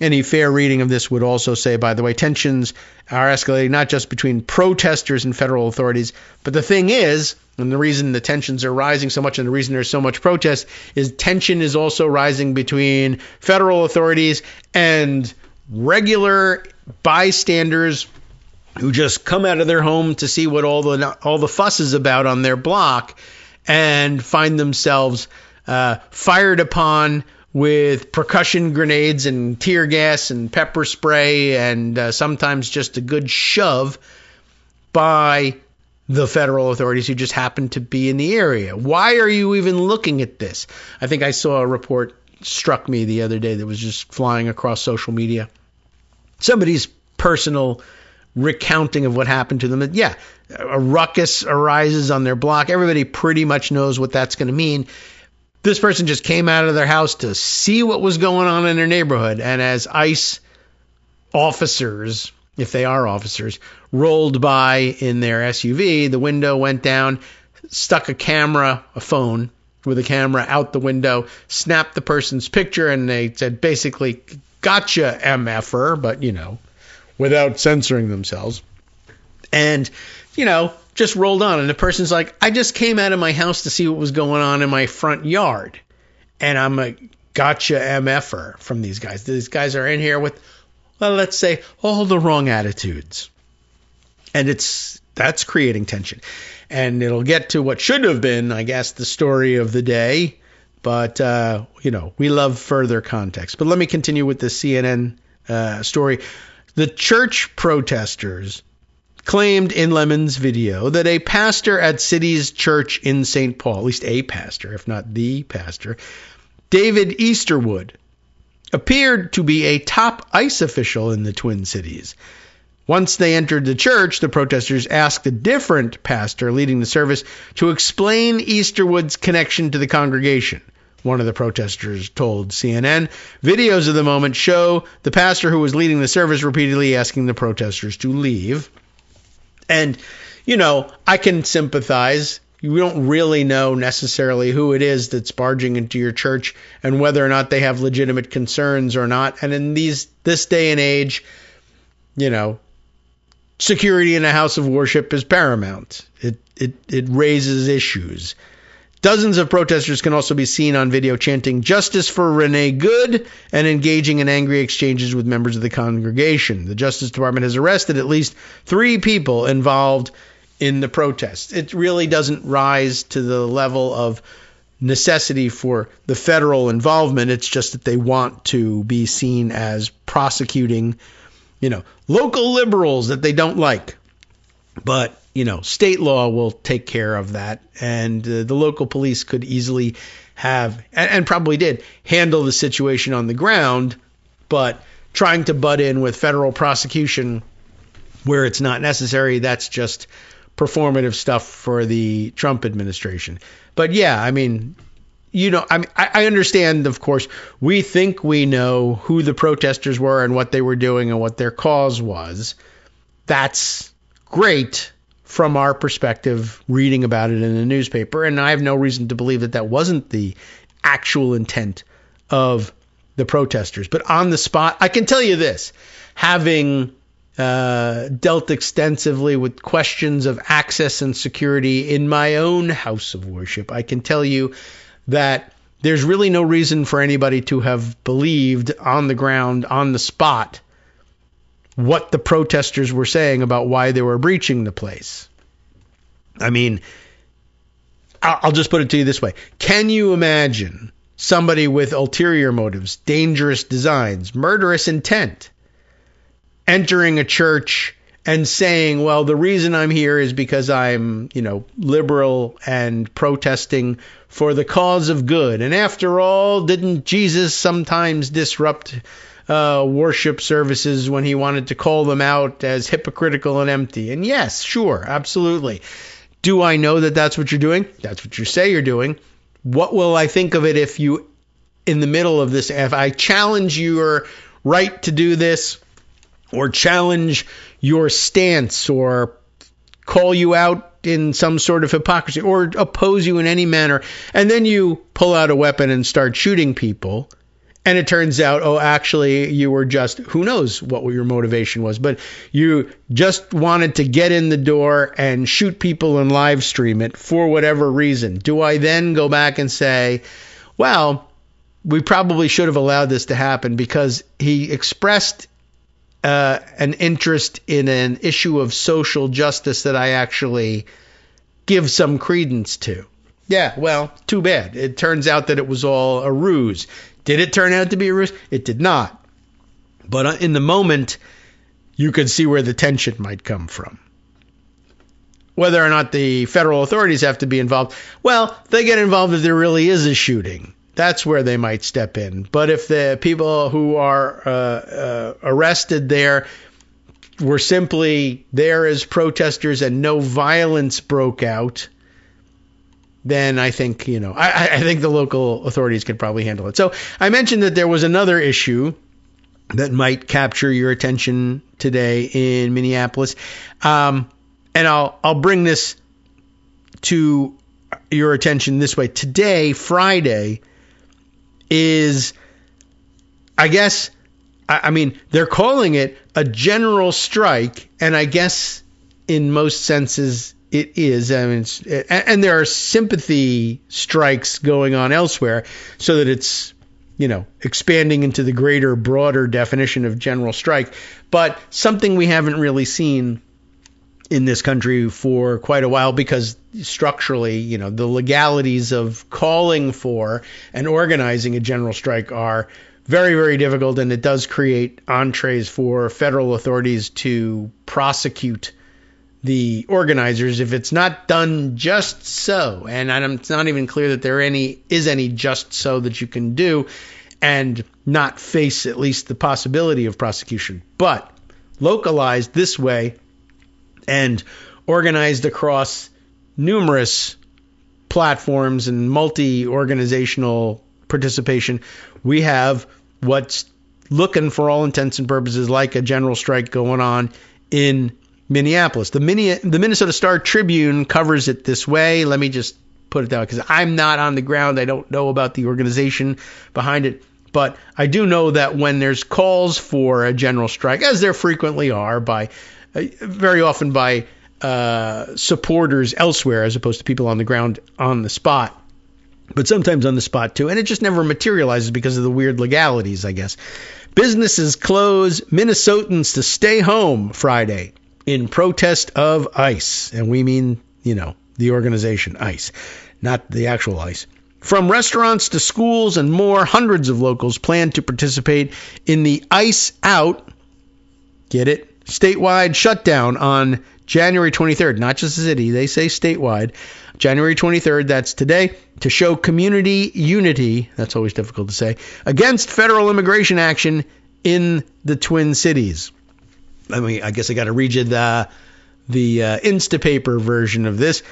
any fair reading of this would also say, by the way, tensions are escalating not just between protesters and federal authorities, but the thing is, and the reason the tensions are rising so much and the reason there's so much protest, is tension is also rising between federal authorities and regular bystanders who just come out of their home to see what all the fuss is about on their block and find themselves fired upon with percussion grenades and tear gas and pepper spray and sometimes just a good shove by the federal authorities who just happen to be in the area. Why are you even looking at this? I think I saw a report struck me the other day that was just flying across social media. Somebody's personal recounting of what happened to them. Yeah, a ruckus arises on their block. Everybody pretty much knows what that's going to mean. This person just came out of their house to see what was going on in their neighborhood. And as ICE officers, if they are officers, rolled by in their SUV, the window went down, stuck a phone with a camera out the window, snapped the person's picture, and they said basically, "Gotcha, MFer," but, without censoring themselves. And, just rolled on. And the person's like, "I just came out of my house to see what was going on in my front yard. And I'm a gotcha MFer from these guys. These guys are in here with, well, let's say, all the wrong attitudes." And that's creating tension. And it'll get to what should have been, I guess, the story of the day. But, we love further context. But let me continue with the CNN story. The church protesters claimed in Lemon's video that a pastor at City's church in St. Paul, at least a pastor, if not the pastor, David Easterwood, appeared to be a top ICE official in the Twin Cities. Once they entered the church, the protesters asked a different pastor leading the service to explain Easterwood's connection to the congregation. One of the protesters told CNN. Videos of the moment show the pastor who was leading the service repeatedly asking the protesters to leave. And, I can sympathize. You don't really know necessarily who it is that's barging into your church and whether or not they have legitimate concerns or not. And in this day and age, security in a house of worship is paramount. It raises issues. Dozens of protesters can also be seen on video chanting "Justice for Renee Good" and engaging in angry exchanges with members of the congregation. The Justice Department has arrested at least 3 people involved in the protests. It really doesn't rise to the level of necessity for the federal involvement. It's just that they want to be seen as prosecuting, local liberals that they don't like. But state law will take care of that, and the local police could easily have, and probably did, handle the situation on the ground, but trying to butt in with federal prosecution where it's not necessary, that's just performative stuff for the Trump administration. But yeah, I understand, of course, we think we know who the protesters were and what they were doing and what their cause was. That's great from our perspective, reading about it in the newspaper. And I have no reason to believe that wasn't the actual intent of the protesters. But on the spot, I can tell you this, having dealt extensively with questions of access and security in my own house of worship, I can tell you that there's really no reason for anybody to have believed on the ground, on the spot, what the protesters were saying about why they were breaching the place. I'll just put it to you this way. Can you imagine somebody with ulterior motives, dangerous designs, murderous intent, entering a church and saying, well, the reason I'm here is because I'm, liberal and protesting for the cause of good. And after all, didn't Jesus sometimes disrupt worship services when he wanted to call them out as hypocritical and empty. And yes, sure, absolutely. Do I know that that's what you're doing? That's what you say you're doing. What will I think of it if you, in the middle of this, if I challenge your right to do this, or challenge your stance, or call you out in some sort of hypocrisy, or oppose you in any manner, and then you pull out a weapon and start shooting people, and it turns out, oh, actually, you were just, who knows what your motivation was, but you just wanted to get in the door and shoot people and live stream it for whatever reason. Do I then go back and say, well, we probably should have allowed this to happen because he expressed an interest in an issue of social justice that I actually give some credence to? Yeah, well, too bad. It turns out that it was all a ruse. Did it turn out to be a ruse? It did not. But in the moment, you could see where the tension might come from. Whether or not the federal authorities have to be involved, well, they get involved if there really is a shooting. That's where they might step in. But if the people who are arrested there were simply there as protesters and no violence broke out, then I think, I think the local authorities could probably handle it. So I mentioned that there was another issue that might capture your attention today in Minneapolis. And I'll bring this to your attention this way. Today, Friday, is, I guess, they're calling it a general strike, and I guess in most senses it is. And there are sympathy strikes going on elsewhere, so that it's, expanding into the greater, broader definition of general strike. But something we haven't really seen in this country for quite a while, because structurally, the legalities of calling for and organizing a general strike are very, very difficult, and it does create entrees for federal authorities to prosecute the organizers if it's not done just so. And it's not even clear that there is any just so that you can do and not face at least the possibility of prosecution. But localized this way and organized across numerous platforms and multi-organizational participation, we have what's looking, for all intents and purposes, like a general strike going on in Minneapolis. The Minnesota Star Tribune covers it this way. Let me just put it down, because I'm not on the ground. I don't know about the organization behind it. But I do know that when there's calls for a general strike, as there frequently are, very often by supporters elsewhere as opposed to people on the ground on the spot, but sometimes on the spot too, and it just never materializes because of the weird legalities, I guess. Businesses close, Minnesotans to stay home Friday in protest of ICE. And we mean, the organization ICE, not the actual ICE. From restaurants to schools and more, hundreds of locals plan to participate in the ICE Out, get it, statewide shutdown on January 23rd. Not just the city, they say statewide. January 23rd, that's today, to show community unity, that's always difficult to say, against federal immigration action in the Twin Cities. I guess I got to read you the Instapaper version of this.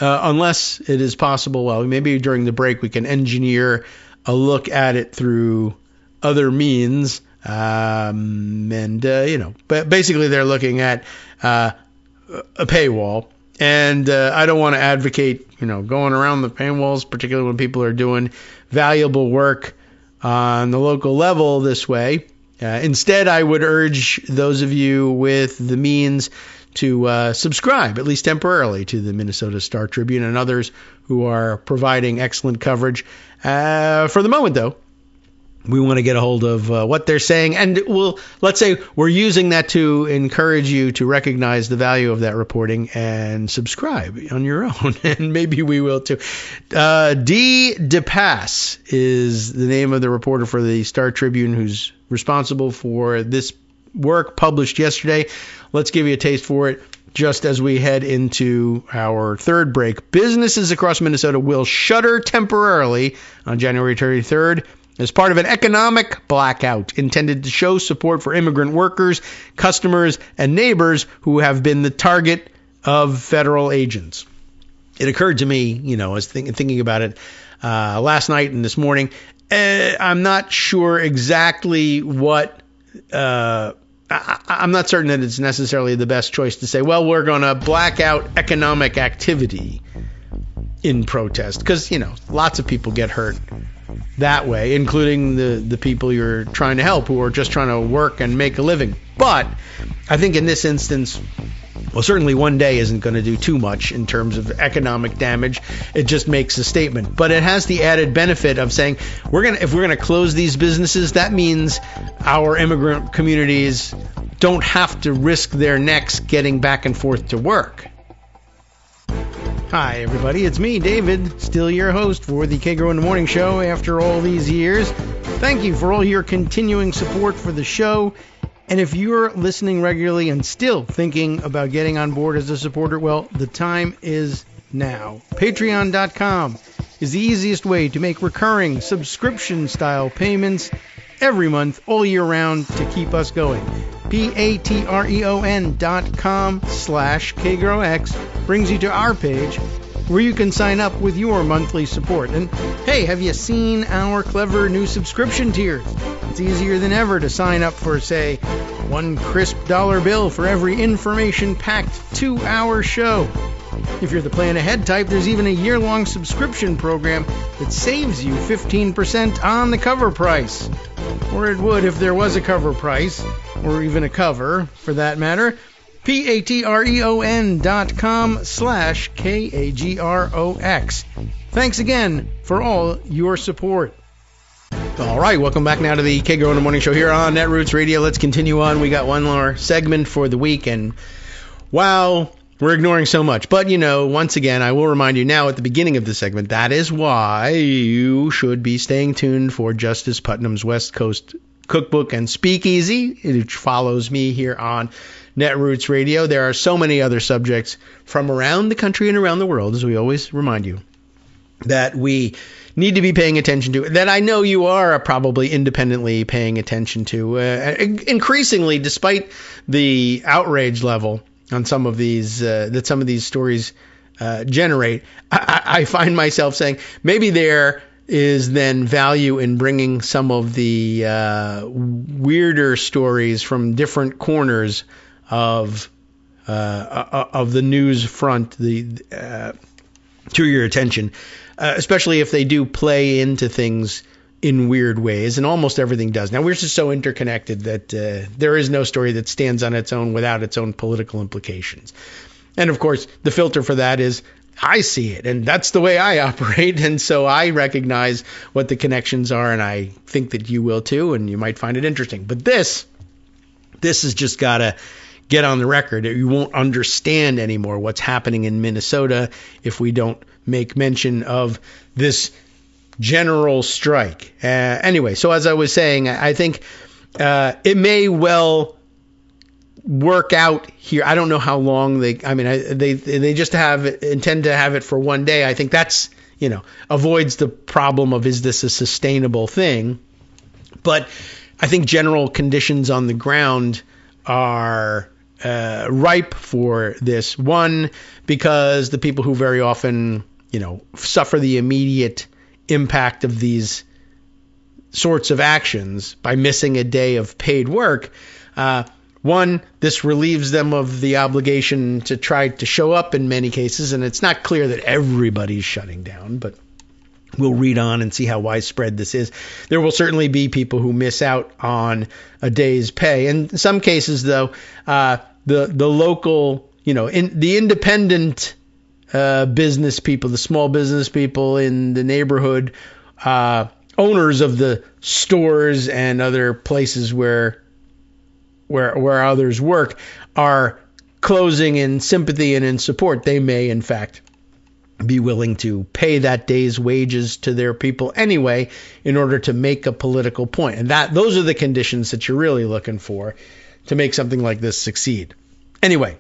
Unless it is possible, well, maybe during the break we can engineer a look at it through other means. But basically they're looking at a paywall. And I don't want to advocate, going around the paywalls, particularly when people are doing valuable work on the local level this way. Instead, I would urge those of you with the means to subscribe, at least temporarily, to the Minnesota Star Tribune and others who are providing excellent coverage. For the moment, though, we want to get a hold of what they're saying, and let's say we're using that to encourage you to recognize the value of that reporting and subscribe on your own, and maybe we will too. Dee DePass is the name of the reporter for the Star Tribune who's responsible for this work published yesterday. Let's give you a taste for it just as we head into our third break. Businesses across Minnesota will shutter temporarily on January 23rd as part of an economic blackout intended to show support for immigrant workers, customers, and neighbors who have been the target of federal agents. It occurred to me, I was thinking about it last night and this morning. I'm not sure exactly what. I'm not certain that it's necessarily the best choice to say, well, we're going to black out economic activity in protest, because, lots of people get hurt that way, including the people you're trying to help who are just trying to work and make a living. But I think in this instance, well, certainly one day isn't going to do too much in terms of economic damage. It just makes a statement. But it has the added benefit of saying if we're going to close these businesses, that means our immigrant communities don't have to risk their necks getting back and forth to work. Hi, everybody. It's me, David, still your host for the Kagro in the Morning Show after all these years. Thank you for all your continuing support for the show. And if you're listening regularly and still thinking about getting on board as a supporter, well, the time is now. Patreon.com is the easiest way to make recurring subscription-style payments every month, all year round, to keep us going. patreon.com/KagroX brings you to our page where you can sign up with your monthly support. And hey, have you seen our clever new subscription tiers? It's easier than ever to sign up for, say, one crisp $1 bill for every information-packed 2-hour show. If you're the plan ahead type, there's even a year-long subscription program that saves you 15% on the cover price. Or it would if there was a cover price, or even a cover, for that matter. patreon.com/KAGROX. Thanks again for all your support. All right, welcome back now to the Kagro in the Morning Show here on Netroots Radio. Let's continue on. We got one more segment for the week, and wow, we're ignoring so much. But, once again, I will remind you now at the beginning of the segment, that is why you should be staying tuned for Justice Putnam's West Coast Cookbook and Speakeasy, which follows me here on Netroots Radio. There are so many other subjects from around the country and around the world, as we always remind you, that we need to be paying attention to, that I know you are probably independently paying attention to, increasingly, despite the outrage level on some of these that some of these stories generate. I find myself saying maybe there is then value in bringing some of the weirder stories from different corners of the news front to your attention, especially if they do play into things in weird ways, and almost everything does. Now, we're just so interconnected that there is no story that stands on its own without its own political implications. And of course, the filter for that is I see it, and that's the way I operate, and so I recognize what the connections are, and I think that you will too, and you might find it interesting. But this has just got to get on the record. You won't understand anymore what's happening in Minnesota if we don't make mention of this general strike. Anyway, so as I was saying, I think it may well work out here. I don't know how long they just intend to have it for one day. I think that's, avoids the problem of, is this a sustainable thing? But I think general conditions on the ground are ripe for this. One, because the people who very often, suffer the immediate impact of these sorts of actions by missing a day of paid work. One, this relieves them of the obligation to try to show up in many cases, and it's not clear that everybody's shutting down, but we'll read on and see how widespread this is. There will certainly be people who miss out on a day's pay. In some cases, though, the local, in the independent business people, the small business people in the neighborhood, owners of the stores and other places where others work, are closing in sympathy and in support. They may, in fact, be willing to pay that day's wages to their people anyway in order to make a political point. And those are the conditions that you're really looking for to make something like this succeed. Anyway,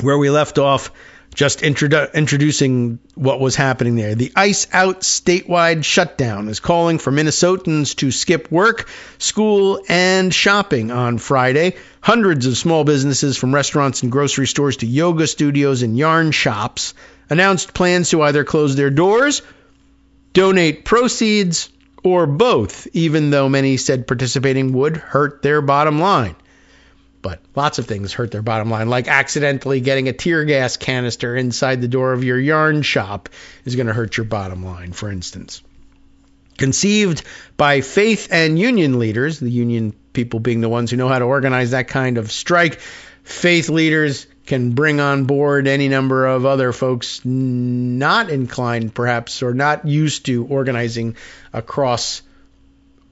where we left off Just introducing what was happening there. The ICE Out statewide shutdown is calling for Minnesotans to skip work, school, and shopping on Friday. Hundreds of small businesses, from restaurants and grocery stores to yoga studios and yarn shops, announced plans to either close their doors, donate proceeds, or both, even though many said participating would hurt their bottom line. But lots of things hurt their bottom line, like accidentally getting a tear gas canister inside the door of your yarn shop is going to hurt your bottom line, for instance. Conceived by faith and union leaders, the union people being the ones who know how to organize that kind of strike, faith leaders can bring on board any number of other folks not inclined, perhaps, or not used to organizing across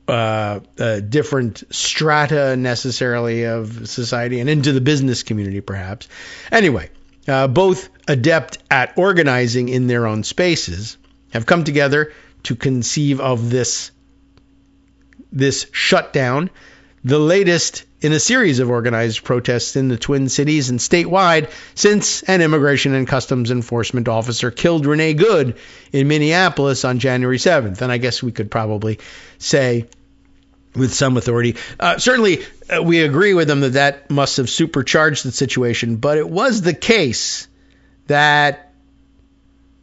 different strata necessarily of society and into the business community, perhaps. Anyway, both adept at organizing in their own spaces have come together to conceive of this shutdown, the latest in a series of organized protests in the Twin Cities and statewide since an immigration and customs enforcement officer killed Renee Good in Minneapolis on January 7th. And I guess we could probably say with some authority, certainly we agree with them that must have supercharged the situation, but it was the case that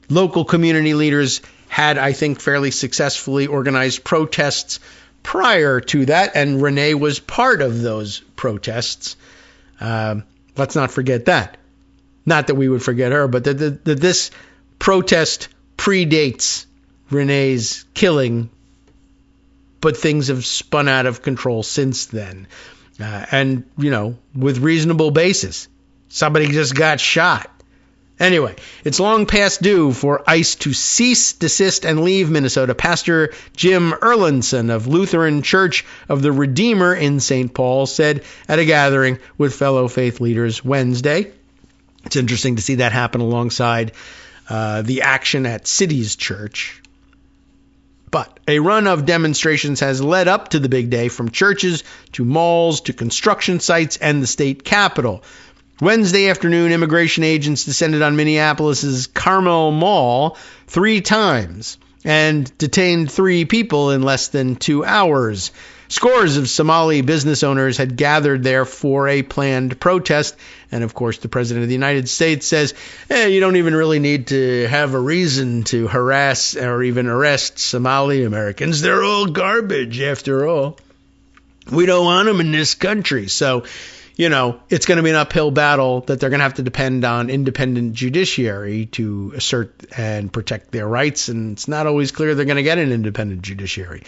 local community leaders had, I think, fairly successfully organized protests prior to that, and Renee was part of those protests. Let's not forget that. Not that we would forget her, but that this protest predates Renee's killing, but things have spun out of control since then. And, with reasonable basis. Somebody just got shot. Anyway, it's long past due for ICE to cease, desist, and leave Minnesota. Pastor Jim Erlandson of Lutheran Church of the Redeemer in St. Paul said at a gathering with fellow faith leaders Wednesday. It's interesting to see that happen alongside the action at City's Church. But a run of demonstrations has led up to the big day, from churches to malls to construction sites and the state capitol. Wednesday afternoon, immigration agents descended on Minneapolis's Carmel Mall 3 times and detained 3 people in less than 2 hours. Scores of Somali business owners had gathered there for a planned protest. And of course, the President of the United States says, you don't even really need to have a reason to harass or even arrest Somali Americans. They're all garbage, after all. We don't want them in this country. So, it's going to be an uphill battle that they're going to have to depend on independent judiciary to assert and protect their rights. And it's not always clear they're going to get an independent judiciary.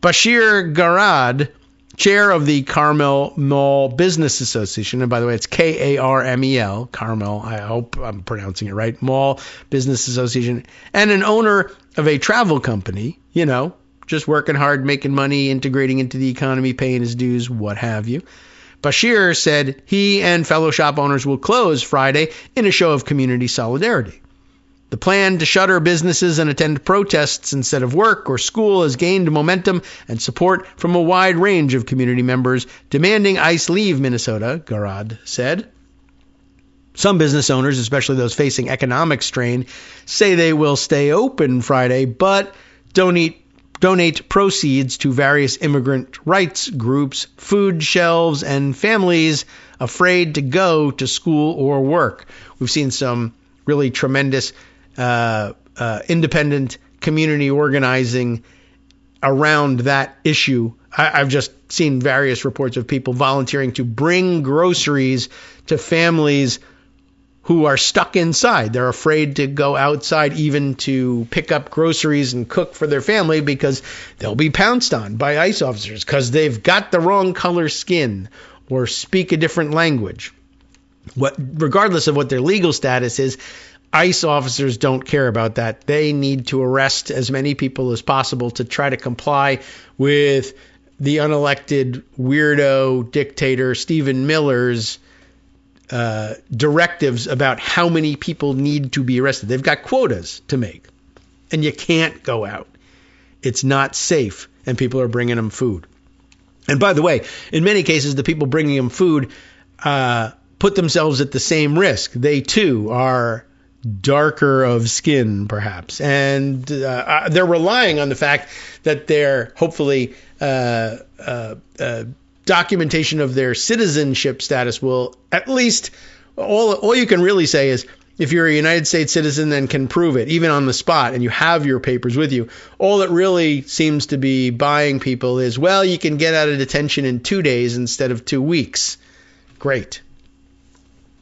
Bashir Garad, chair of the Carmel Mall Business Association, and by the way, it's Karmel, Carmel, I hope I'm pronouncing it right, Mall Business Association, and an owner of a travel company, just working hard, making money, integrating into the economy, paying his dues, what have you. Bashir said he and fellow shop owners will close Friday in a show of community solidarity. The plan to shutter businesses and attend protests instead of work or school has gained momentum and support from a wide range of community members demanding ICE leave Minnesota, Garad said. Some business owners, especially those facing economic strain, say they will stay open Friday, but donate proceeds to various immigrant rights groups, food shelves, and families afraid to go to school or work. We've seen some really tremendous independent community organizing around that issue. I've just seen various reports of people volunteering to bring groceries to families who are stuck inside. They're afraid to go outside even to pick up groceries and cook for their family because they'll be pounced on by ICE officers because they've got the wrong color skin or speak a different language. Regardless of what their legal status is, ICE officers don't care about that. They need to arrest as many people as possible to try to comply with the unelected weirdo dictator Stephen Miller's directives about how many people need to be arrested. They've got quotas to make, and you can't go out. It's not safe, and people are bringing them food. And by the way, in many cases, the people bringing them food put themselves at the same risk. They, too, are darker of skin, perhaps. And they're relying on the fact that their, hopefully, documentation of their citizenship status will at least, all you can really say is, if you're a United States citizen and can prove it, even on the spot, and you have your papers with you, all that really seems to be buying people is, well, you can get out of detention in 2 days instead of 2 weeks. Great.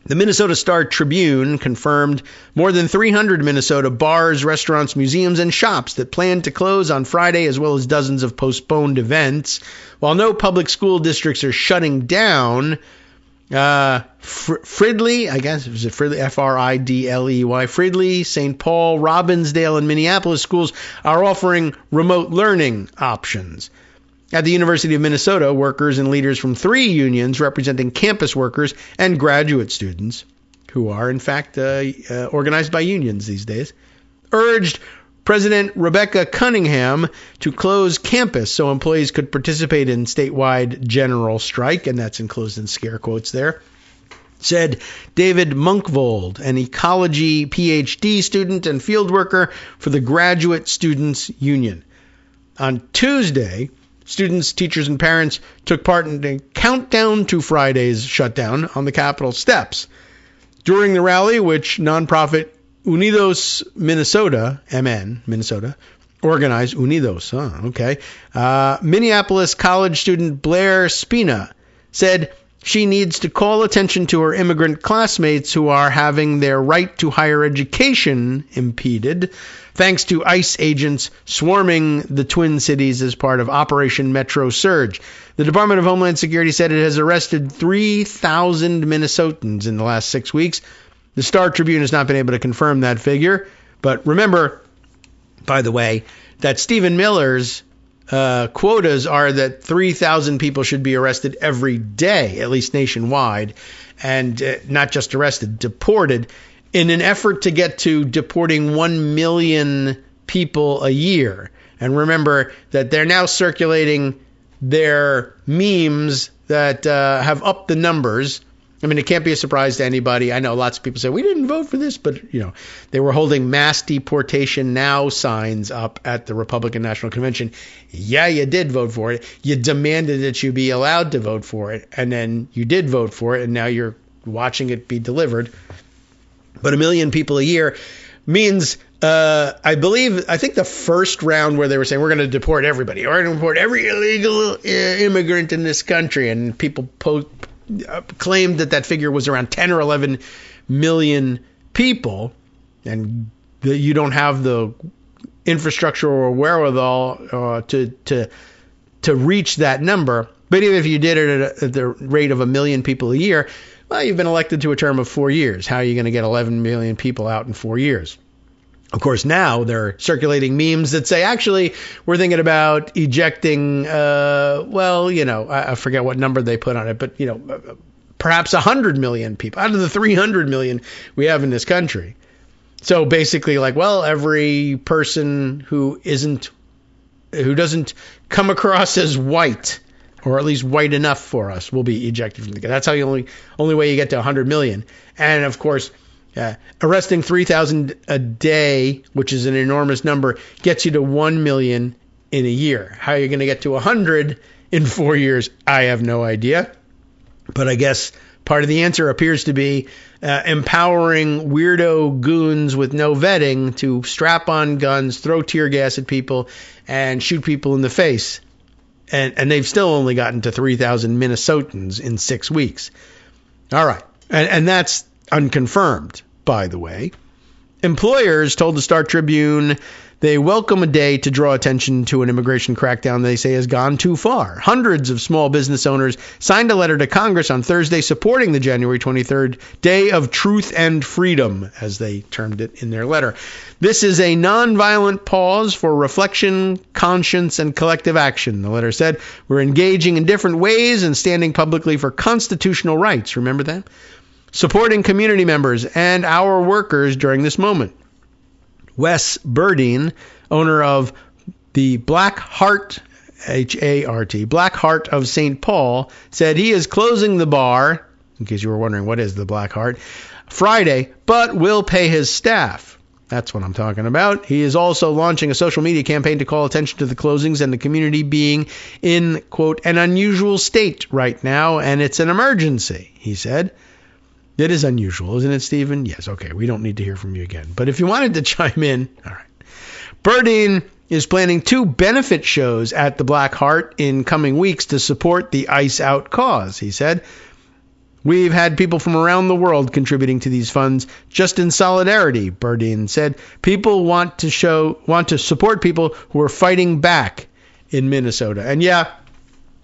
The Minnesota Star-Tribune confirmed more than 300 Minnesota bars, restaurants, museums, and shops that plan to close on Friday, as well as dozens of postponed events. While no public school districts are shutting down, Fridley, I guess, was it Fridley, Fridley, Fridley, St. Paul, Robbinsdale, and Minneapolis schools are offering remote learning options. At the University of Minnesota, workers and leaders from 3 unions representing campus workers and graduate students, who are, in fact, organized by unions these days, urged President Rebecca Cunningham to close campus so employees could participate in statewide general strike, and that's enclosed in scare quotes there, said David Munkvold, an ecology PhD student and field worker for the Graduate Students Union. On Tuesday, students, teachers, and parents took part in a countdown to Friday's shutdown on the Capitol steps. During the rally, which nonprofit Unidos Minnesota, MN, Minnesota, organized, Unidos, okay. Minneapolis college student Blair Spina said she needs to call attention to her immigrant classmates who are having their right to higher education impeded, thanks to ICE agents swarming the Twin Cities as part of Operation Metro Surge. The Department of Homeland Security said it has arrested 3,000 Minnesotans in the last 6 weeks. The Star-Tribune has not been able to confirm that figure. But remember, by the way, that Stephen Miller's quotas are that 3,000 people should be arrested every day, at least nationwide, and not just arrested, deported, in an effort to get to deporting 1 million people a year. And remember that they're now circulating their memes that have upped the numbers. I mean, it can't be a surprise to anybody. I know lots of people say, we didn't vote for this, but, they were holding mass deportation now signs up at the Republican National Convention. Yeah, you did vote for it. You demanded that you be allowed to vote for it, and then you did vote for it, and now you're watching it be delivered. But 1 million people a year means, I think the first round where they were saying, we're going to deport everybody, or we're going to deport every illegal immigrant in this country, and people claimed that figure was around 10 or 11 million people, and you don't have the infrastructure or wherewithal to reach that number. But even if you did it at the rate of 1 million people a year, well, you've been elected to a term of 4 years. How are you going to get 11 million people out in 4 years? Of course, now they're circulating memes that say, actually, we're thinking about ejecting, I forget what number they put on it, but, perhaps 100 million people out of the 300 million we have in this country. So basically, every person who doesn't come across as white, or at least white enough for us, will be ejected from the country. That's how you only way you get to 100 million. And of course, arresting 3,000 a day, which is an enormous number, gets you to 1 million in a year. How are you going to get to 100 in 4 years? I have no idea. But I guess part of the answer appears to be empowering weirdo goons with no vetting to strap on guns, throw tear gas at people, and shoot people in the face. And they've still only gotten to 3,000 Minnesotans in 6 weeks. All right. And that's unconfirmed, by the way. Employers told the Star-Tribune they welcome a day to draw attention to an immigration crackdown they say has gone too far. Hundreds of small business owners signed a letter to Congress on Thursday supporting the January 23rd Day of Truth and Freedom, as they termed it in their letter. This is a nonviolent pause for reflection, conscience, and collective action, the letter said. We're engaging in different ways and standing publicly for constitutional rights. Remember that? Supporting community members and our workers during this moment. Wes Burdine, owner of the Black Heart, H-A-R-T, Black Heart of St. Paul, said he is closing the bar, in case you were wondering what is the Black Heart, Friday, but will pay his staff. That's what I'm talking about. He is also launching a social media campaign to call attention to the closings and the community being in, quote, an unusual state right now, and it's an emergency, he said. It is unusual, isn't it, Stephen? Yes, okay, we don't need to hear from you again. But if you wanted to chime in, all right. Burdine is planning 2 benefit shows at the Black Heart in coming weeks to support the Ice Out cause, he said. We've had people from around the world contributing to these funds just in solidarity, Burdine said. People want to support people who are fighting back in Minnesota. And yeah,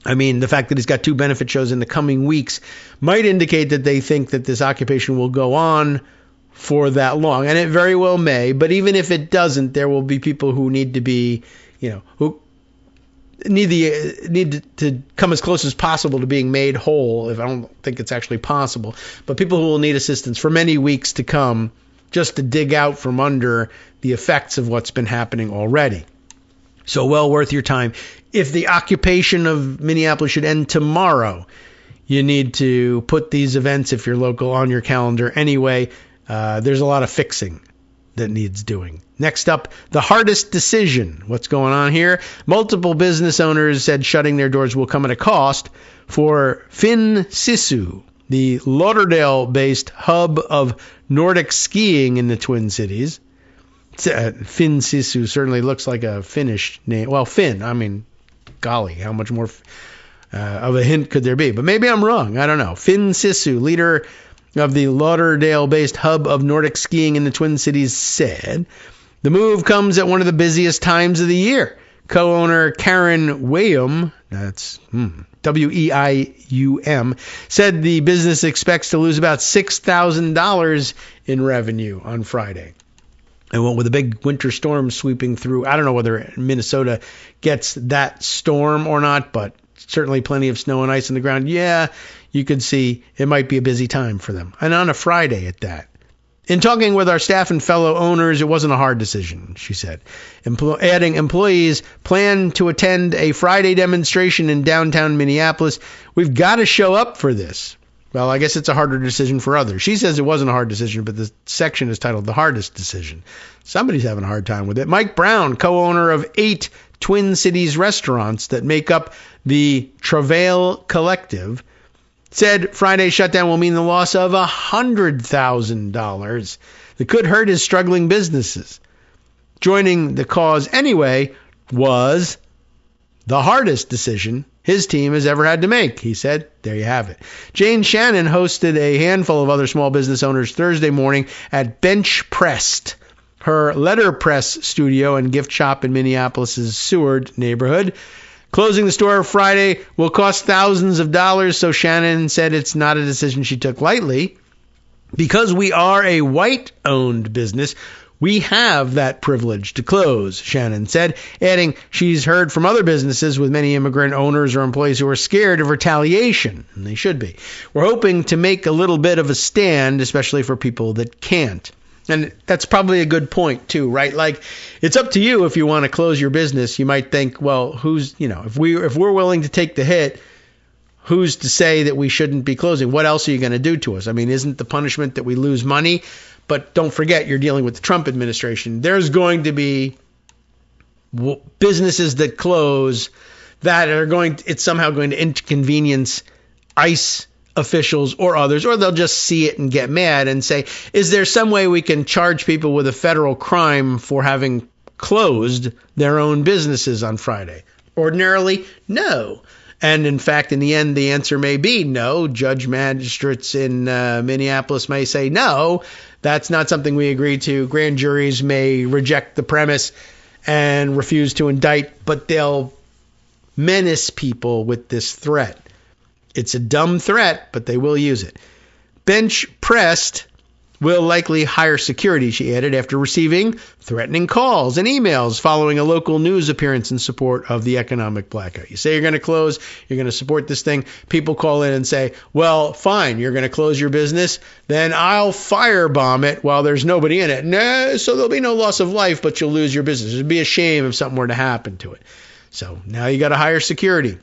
I mean, the fact that he's got 2 benefit shows in the coming weeks might indicate that they think that this occupation will go on for that long. And it very well may. But even if it doesn't, there will be people who need to be, who need to come as close as possible to being made whole, if I don't think it's actually possible. But people who will need assistance for many weeks to come just to dig out from under the effects of what's been happening already. So well worth your time. If the occupation of Minneapolis should end tomorrow, you need to put these events, if you're local, on your calendar anyway. There's a lot of fixing that needs doing. Next up, the hardest decision. What's going on here? Multiple business owners said shutting their doors will come at a cost for Finn Sisu, the Lauderdale-based hub of Nordic skiing in the Twin Cities. Finn Sisu certainly looks like a Finnish name. Well, Finn, I mean, golly, how much more of a hint could there be? But maybe I'm wrong. I don't know. Finn Sisu, leader of the Lauderdale-based hub of Nordic skiing in the Twin Cities, said the move comes at one of the busiest times of the year. Co-owner Karen Weum, that's W-E-I-U-M, said the business expects to lose about $6,000 in revenue on Friday. And with a big winter storm sweeping through, I don't know whether Minnesota gets that storm or not, but certainly plenty of snow and ice on the ground. Yeah, you could see it might be a busy time for them. And on a Friday at that. In talking with our staff and fellow owners, it wasn't a hard decision, she said. Adding, employees plan to attend a Friday demonstration in downtown Minneapolis. We've got to show up for this. Well, I guess it's a harder decision for others. She says it wasn't a hard decision, but the section is titled The Hardest Decision. Somebody's having a hard time with it. Mike Brown, co-owner of 8 Twin Cities restaurants that make up the Travail Collective, said Friday's shutdown will mean the loss of $100,000 that could hurt his struggling businesses. Joining the cause anyway was the hardest decision his team has ever had to make, he said. There you have it. Jane Shannon hosted a handful of other small business owners Thursday morning at Bench Pressed, her letterpress studio and gift shop in Minneapolis' Seward neighborhood. Closing the store Friday will cost thousands of dollars, so Shannon said it's not a decision she took lightly. Because we are a white-owned business, we have that privilege to close, Shannon said, adding she's heard from other businesses with many immigrant owners or employees who are scared of retaliation, and they should be. We're hoping to make a little bit of a stand, especially for people that can't. And that's probably a good point, too, right? Like, it's up to you if you want to close your business. You might think, well, if we're willing to take the hit, who's to say that we shouldn't be closing? What else are you going to do to us? I mean, isn't the punishment that we lose money? But don't forget, you're dealing with the Trump administration. There's going to be businesses that close that it's somehow going to inconvenience ICE officials or others, or they'll just see it and get mad and say, is there some way we can charge people with a federal crime for having closed their own businesses on Friday? Ordinarily, no. And in fact, in the end, the answer may be no. Judge magistrates in Minneapolis may say, no, that's not something we agree to. Grand juries may reject the premise and refuse to indict, but they'll menace people with this threat. It's a dumb threat, but they will use it. Bench Pressed will likely hire security, she added, after receiving threatening calls and emails following a local news appearance in support of the economic blackout. You say you're going to close, you're going to support this thing. People call in and say, well, fine, you're going to close your business, then I'll firebomb it while there's nobody in it. No, so there'll be no loss of life, but you'll lose your business. It'd be a shame if something were to happen to it. So now you got to hire security.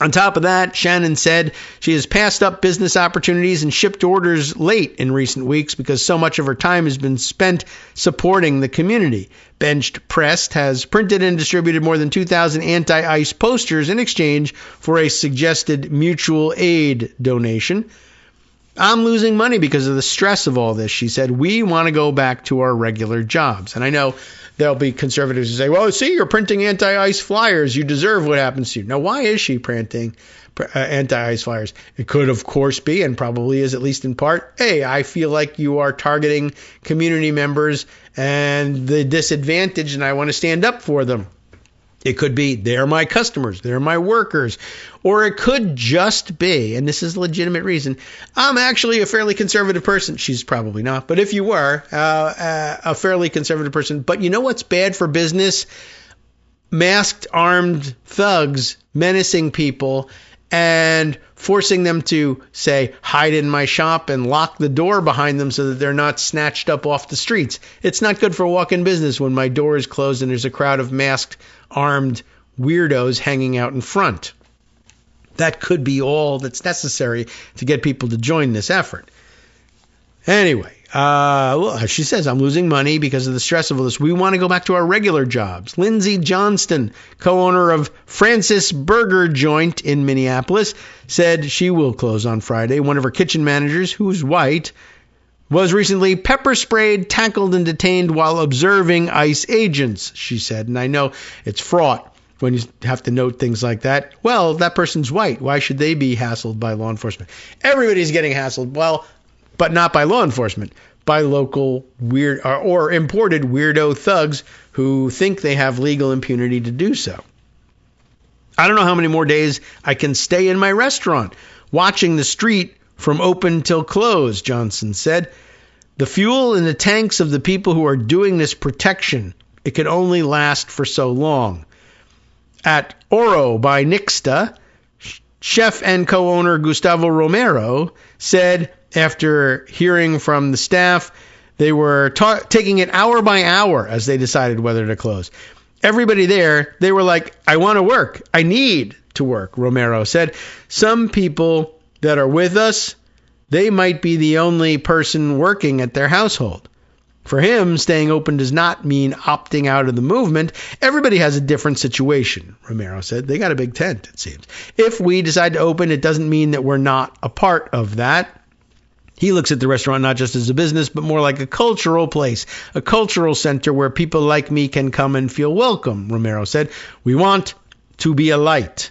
On top of that, Shannon said she has passed up business opportunities and shipped orders late in recent weeks because so much of her time has been spent supporting the community. Benched Pressed has printed and distributed more than 2,000 anti-ICE posters in exchange for a suggested mutual aid donation. I'm losing money because of the stress of all this, she said. We want to go back to our regular jobs. And I know there'll be conservatives who say, well, see, you're printing anti-ICE flyers. You deserve what happens to you. Now, why is she printing anti-ICE flyers? It could, of course, be, and probably is at least in part, hey, I feel like you are targeting community members and the disadvantaged, and I want to stand up for them. It could be, they're my customers, they're my workers. Or it could just be, and this is a legitimate reason, I'm actually a fairly conservative person. She's probably not, but if you were a fairly conservative person, but you know what's bad for business? Masked, armed thugs menacing people and forcing them to, say, hide in my shop and lock the door behind them so that they're not snatched up off the streets. It's not good for walk-in business when my door is closed and there's a crowd of masked, armed weirdos hanging out in front. That could be all that's necessary to get people to join this effort. Anyway, she says, I'm losing money because of the stress of all this. We want to go back to our regular jobs. Lindsay Johnston, co-owner of Francis Burger Joint in Minneapolis, said she will close on Friday. One of her kitchen managers, who's white, was recently pepper sprayed, tackled, and detained while observing ICE agents, she said. And I know it's fraught when you have to note things like that. Well, that person's white. Why should they be hassled by law enforcement? Everybody's getting hassled. Well, but not by law enforcement, by local weird or imported weirdo thugs who think they have legal impunity to do so. I don't know how many more days I can stay in my restaurant watching the street from open till close, Johnson said. The fuel in the tanks of the people who are doing this protection, it can only last for so long. At Oro by Nixta, chef and co-owner Gustavo Romero said after hearing from the staff, they were taking it hour by hour as they decided whether to close. Everybody there, they were like, I want to work. I need to work, Romero said. Some people that are with us, they might be the only person working at their household. For him, staying open does not mean opting out of the movement. Everybody has a different situation, Romero said. They got a big tent, it seems. If we decide to open, it doesn't mean that we're not a part of that. He looks at the restaurant not just as a business, but more like a cultural place, a cultural center where people like me can come and feel welcome, Romero said. We want to be a light.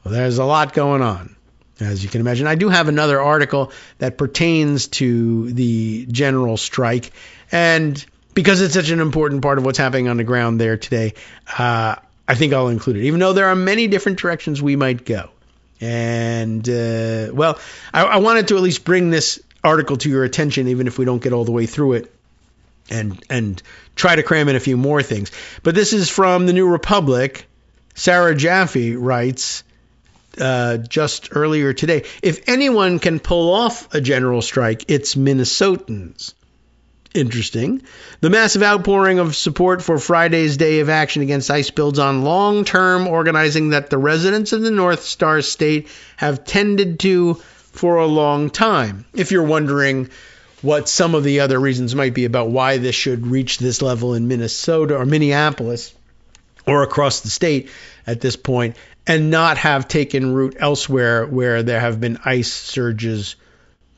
Well, there's a lot going on, as you can imagine. I do have another article that pertains to the general strike, and because it's such an important part of what's happening on the ground there today, I think I'll include it, even though there are many different directions we might go. And, I wanted to at least bring this article to your attention, even if we don't get all the way through it, and try to cram in a few more things. But this is from the New Republic. Sarah Jaffe writes, just earlier today, if anyone can pull off a general strike, it's Minnesotans. Interesting. The massive outpouring of support for Friday's day of action against ICE builds on long-term organizing that the residents of the North Star State have tended to for a long time. If you're wondering what some of the other reasons might be about why this should reach this level in Minnesota or Minneapolis or across the state at this point and not have taken root elsewhere where there have been ICE surges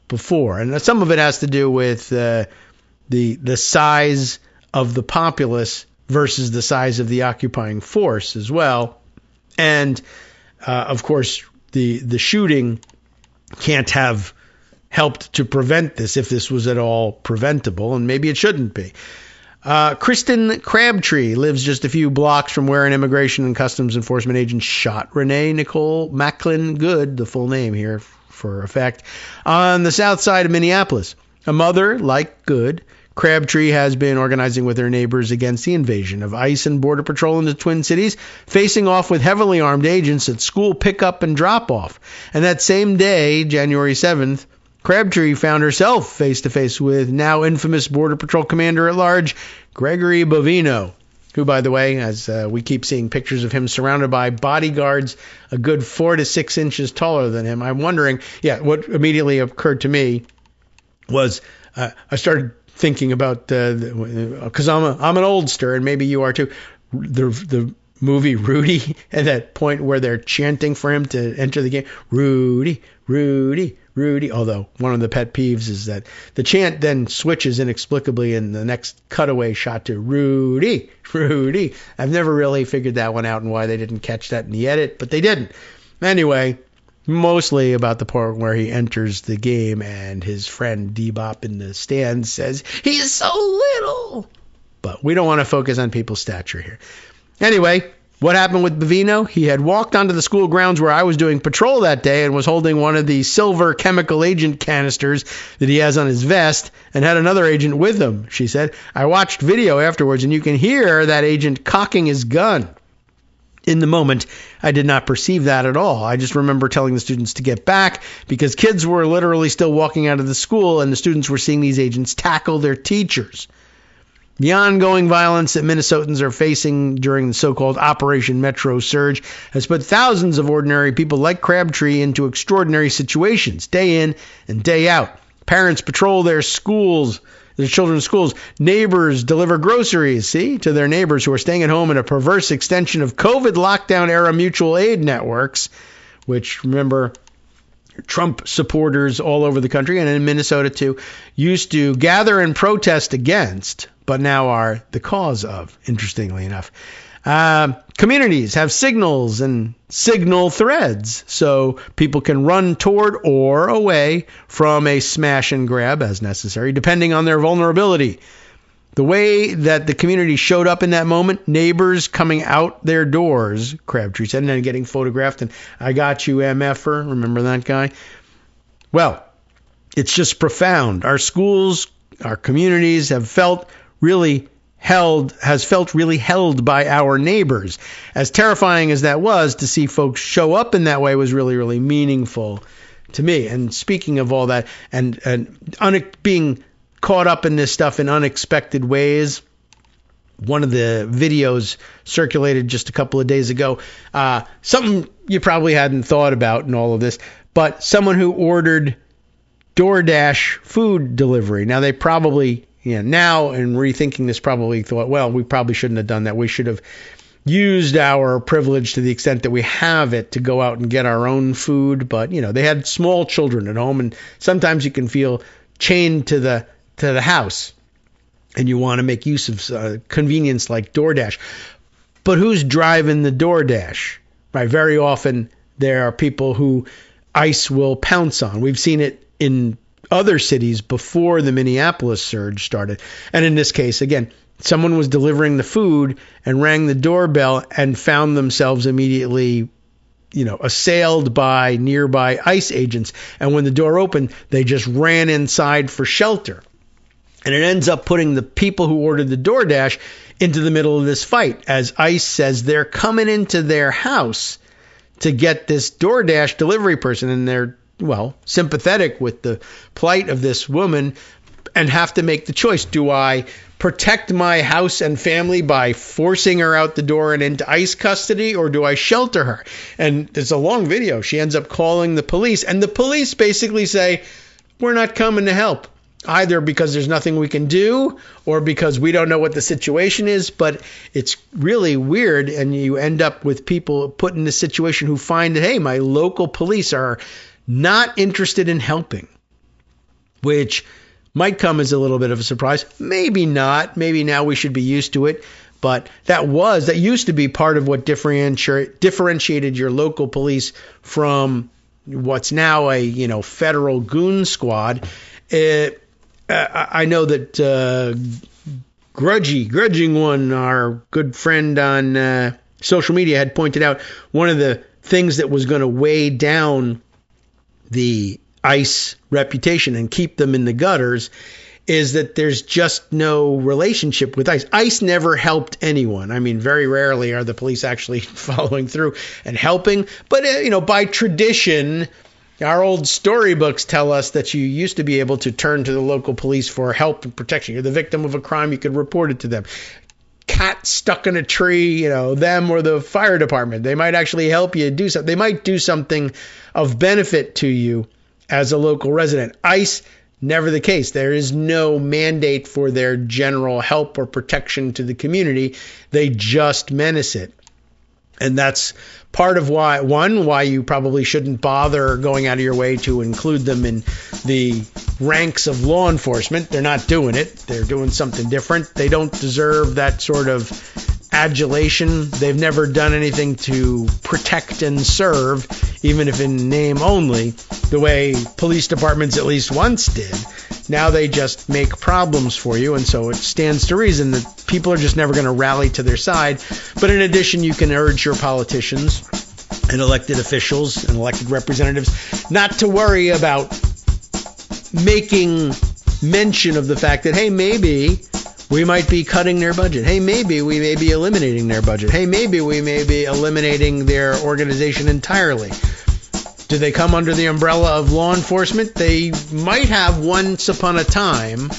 before. And some of it has to do with the size of the populace versus the size of the occupying force as well. And, of course, the shooting can't have helped to prevent this if this was at all preventable, and maybe it shouldn't be. Kristen Crabtree lives just a few blocks from where an immigration and customs enforcement agent shot Renee Nicole Macklin Good, the full name here for effect, on the south side of Minneapolis. A mother like Good, Crabtree has been organizing with her neighbors against the invasion of ICE and Border Patrol in the Twin Cities, facing off with heavily armed agents at school pickup and drop-off. And that same day, January 7th, Crabtree found herself face-to-face with now infamous Border Patrol Commander-at-Large Gregory Bovino. who, by the way, as we keep seeing pictures of him surrounded by bodyguards a good 4 to 6 inches taller than him. I'm wondering, what immediately occurred to me was I started thinking about, because I'm an oldster, and maybe you are too, the movie Rudy, at that point where they're chanting for him to enter the game, Rudy, Rudy, Rudy. Although one of the pet peeves is that the chant then switches inexplicably in the next cutaway shot to Rudy, Rudy. I've never really figured that one out and why they didn't catch that in the edit, but they didn't. Anyway, mostly about the part where he enters the game and his friend D-Bop in the stands says, he's so little. But we don't want to focus on people's stature here. Anyway, what happened with Bovino? He had walked onto the school grounds where I was doing patrol that day and was holding one of the silver chemical agent canisters that he has on his vest and had another agent with him, she said. I watched video afterwards and you can hear that agent cocking his gun. In the moment, I did not perceive that at all. I just remember telling the students to get back because kids were literally still walking out of the school and the students were seeing these agents tackle their teachers. The ongoing violence that Minnesotans are facing during the so-called Operation Metro Surge has put thousands of ordinary people like Crabtree into extraordinary situations, day in and day out. Parents patrol their schools, their children's schools. Neighbors deliver groceries, to their neighbors who are staying at home in a perverse extension of COVID lockdown-era mutual aid networks, which, remember, Trump supporters all over the country and in Minnesota too used to gather and protest against, but now are the cause of, interestingly enough. Communities have signals and signal threads so people can run toward or away from a smash and grab as necessary, depending on their vulnerability. The way that the community showed up in that moment, neighbors coming out their doors, Crabtree said, and then getting photographed, and I got you, MFer, remember that guy? Well, it's just profound. Our schools, our communities have felt really held by our neighbors. As terrifying as that was, to see folks show up in that way was really, really meaningful to me. And speaking of all that, and being caught up in this stuff in unexpected ways, one of the videos circulated just a couple of days ago, something you probably hadn't thought about in all of this, but someone who ordered DoorDash food delivery. Now, they probably, now in rethinking this, probably thought, well, we probably shouldn't have done that. We should have used our privilege to the extent that we have it to go out and get our own food. But, they had small children at home, and sometimes you can feel chained to the house, and you want to make use of convenience like DoorDash. But who's driving the DoorDash? Right? Very often there are people who ICE will pounce on. We've seen it in other cities before the Minneapolis surge started. And in this case, again, someone was delivering the food and rang the doorbell and found themselves immediately, assailed by nearby ICE agents. And when the door opened, they just ran inside for shelter. And it ends up putting the people who ordered the DoorDash into the middle of this fight, as ICE says they're coming into their house to get this DoorDash delivery person, and they're, sympathetic with the plight of this woman and have to make the choice. Do I protect my house and family by forcing her out the door and into ICE custody, or do I shelter her? And it's a long video. She ends up calling the police, and the police basically say, we're not coming to help. Either because there's nothing we can do or because we don't know what the situation is. But it's really weird, and you end up with people put in this situation who find that, hey, my local police are not interested in helping, which might come as a little bit of a surprise. Maybe not. Maybe now we should be used to it. But that used to be part of what differentiated your local police from what's now a federal goon squad. I know that Grudging One, our good friend on social media, had pointed out one of the things that was going to weigh down the ICE reputation and keep them in the gutters is that there's just no relationship with ICE. ICE never helped anyone. I mean, very rarely are the police actually following through and helping. But, by tradition, our old storybooks tell us that you used to be able to turn to the local police for help and protection. You're the victim of a crime, you could report it to them. cat stuck in a tree, them or the fire department. They might actually help you do something. They might do something of benefit to you as a local resident. ICE, never the case. There is no mandate for their general help or protection to the community. They just menace it. And that's part of why you probably shouldn't bother going out of your way to include them in the ranks of law enforcement. They're not doing it. They're doing something different. They don't deserve that sort of adulation. They've never done anything to protect and serve, even if in name only, the way police departments at least once did. Now they just make problems for you, and so it stands to reason that people are just never going to rally to their side. But in addition, you can urge your politicians and elected officials and elected representatives not to worry about making mention of the fact that, hey, maybe we might be cutting their budget. Hey, maybe we may be eliminating their budget. Hey, maybe we may be eliminating their organization entirely. Do they come under the umbrella of law enforcement? They might have once upon a time,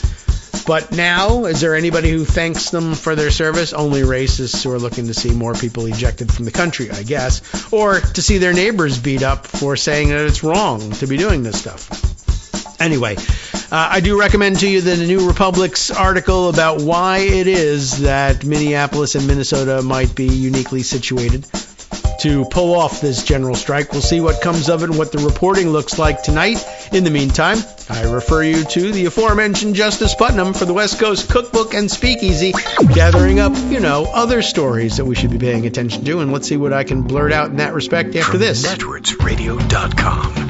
but now, is there anybody who thanks them for their service? Only racists who are looking to see more people ejected from the country, I guess, or to see their neighbors beat up for saying that it's wrong to be doing this stuff. Anyway, I do recommend to you the New Republic's article about why it is that Minneapolis and Minnesota might be uniquely situated to pull off this general strike. We'll see what comes of it and what the reporting looks like tonight. In the meantime, I refer you to the aforementioned Justice Putnam for the West Coast Cookbook and Speakeasy, gathering up, other stories that we should be paying attention to. And let's see what I can blurt out in that respect after this.
Networksradio.com.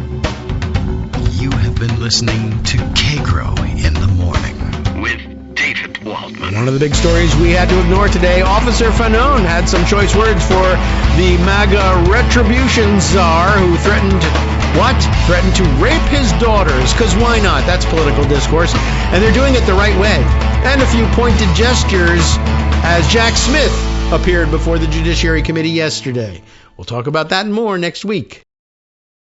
You have been listening to Kagro in the Morning with David Waldman.
One of the big stories we had to ignore today, Officer Fanon had some choice words for the MAGA retribution czar who threatened to rape his daughters, because why not? That's political discourse, and they're doing it the right way. And a few pointed gestures as Jack Smith appeared before the Judiciary Committee yesterday. We'll talk about that and more next week.